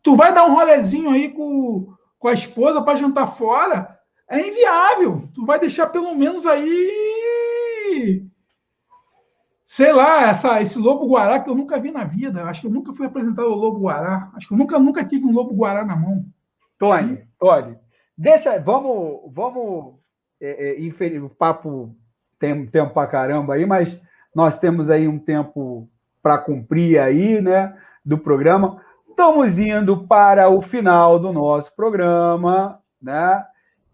Tu vai dar um rolezinho aí com a esposa para jantar fora, é inviável. Tu vai deixar pelo menos aí, sei lá, esse lobo-guará que eu nunca vi na vida. Acho que eu nunca fui apresentado ao lobo-guará. Acho que eu nunca tive um lobo-guará na mão. Tony, vamos o papo tem tempo para caramba aí, mas nós temos aí um tempo para cumprir aí, né, do programa. Estamos indo para o final do nosso programa, né?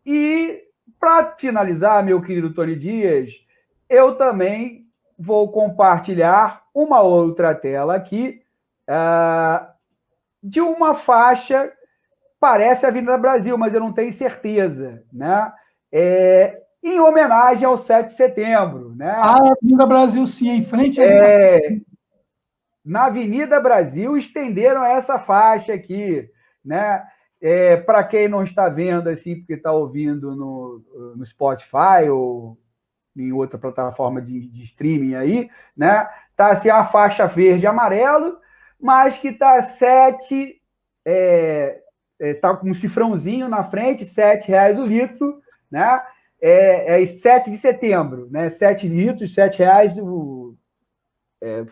E para finalizar, meu querido Tony Dias, eu também vou compartilhar uma outra tela aqui de uma faixa, parece Avenida Brasil, mas eu não tenho certeza, né? Em homenagem ao 7 de setembro, né? Avenida Brasil, sim, em frente na Avenida Brasil estenderam essa faixa aqui, né? Para quem não está vendo, assim, porque está ouvindo no Spotify ou em outra plataforma de streaming aí, né? Tá assim a faixa verde e amarelo, mas que tá tá com um cifrãozinho na frente, R$ 7 o litro, né? 7 de setembro, né? 7 litros, R$ 7,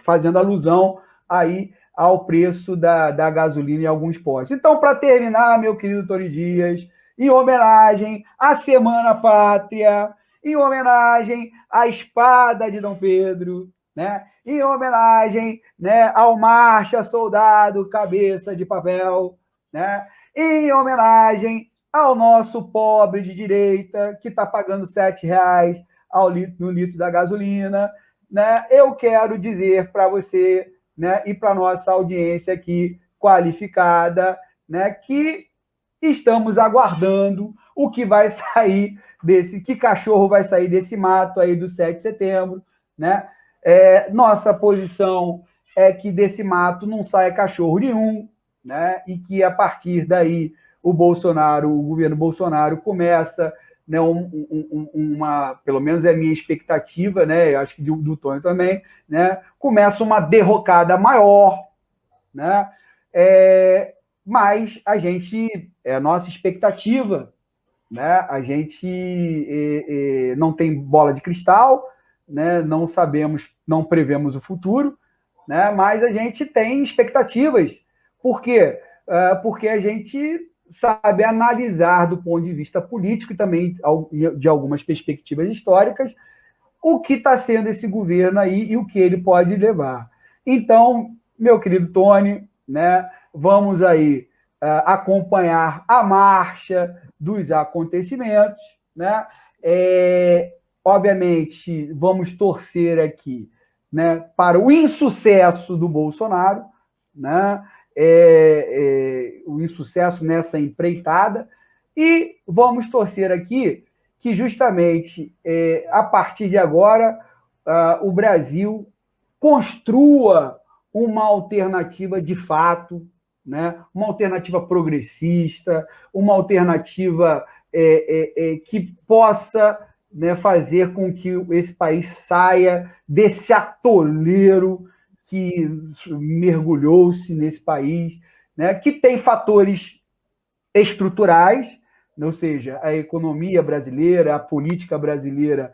fazendo alusão aí ao preço da gasolina em alguns postos. Então, para terminar, meu querido Tony Dias, em homenagem à Semana Pátria, em homenagem à espada de Dom Pedro, né? Em homenagem, né, ao marcha soldado cabeça de papel, né? Em homenagem ao nosso pobre de direita que está pagando R$ 7 no litro da gasolina, né? Eu quero dizer para você, né, e para a nossa audiência aqui qualificada, né, que estamos aguardando o que vai sair que cachorro vai sair desse mato aí do 7 de setembro, né? Nossa posição é que desse mato não saia cachorro nenhum, né? E que a partir daí o governo Bolsonaro começa, né, pelo menos é a minha expectativa, né? Acho que do Tony também, né? Começa uma derrocada maior, né? Mas a nossa expectativa, né? A gente não tem bola de cristal, né? Não sabemos, não prevemos o futuro, né? Mas a gente tem expectativas. Por quê? Porque a gente sabe analisar do ponto de vista político e também de algumas perspectivas históricas o que está sendo esse governo aí e o que ele pode levar. Então, meu querido Tony, né, vamos aí acompanhar a marcha dos acontecimentos, né? Obviamente, vamos torcer aqui, né, para o insucesso do Bolsonaro, né? O insucesso nessa empreitada, e vamos torcer aqui que justamente a partir de agora o Brasil construa uma alternativa de fato, né? Uma alternativa progressista, uma alternativa que possa, né, fazer com que esse país saia desse atoleiro que mergulhou-se nesse país, né? Que tem fatores estruturais, ou seja, a economia brasileira, a política brasileira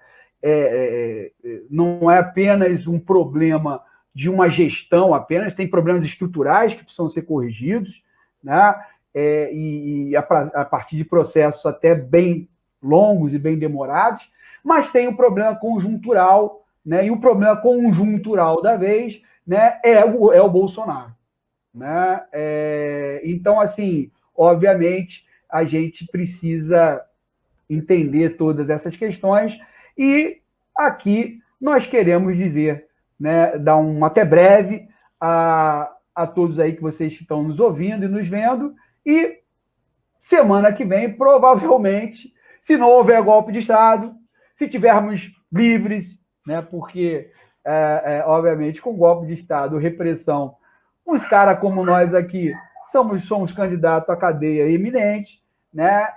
não é apenas um problema de uma gestão apenas, tem problemas estruturais que precisam ser corrigidos, né? E a partir de processos até bem longos e bem demorados, mas tem um problema conjuntural, né? E o problema conjuntural da vez, né, é o Bolsonaro, né? Então, assim, obviamente, a gente precisa entender todas essas questões e aqui nós queremos dizer, né, dar um até breve a todos aí que vocês estão nos ouvindo e nos vendo, e semana que vem, provavelmente, se não houver golpe de Estado, se tivermos livres, né, porque, obviamente, com golpe de Estado, repressão, uns caras como nós aqui somos candidatos à cadeia eminente, né?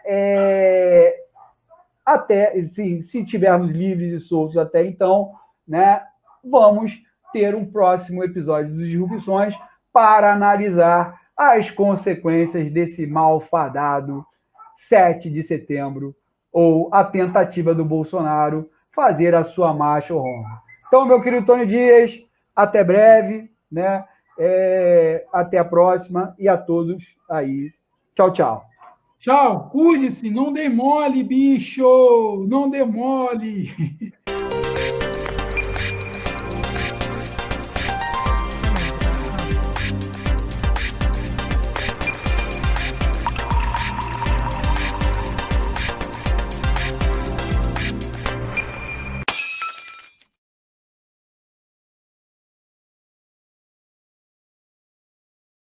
Até se tivermos livres e soltos até então, né, vamos ter um próximo episódio dos Disrupções para analisar as consequências desse malfadado 7 de setembro ou a tentativa do Bolsonaro fazer a sua marcha ao Roma. Então, meu querido Tony Dias, até breve, né? Até a próxima e a todos aí. Tchau, tchau. Tchau, cuide-se, não demole, bicho, não demole.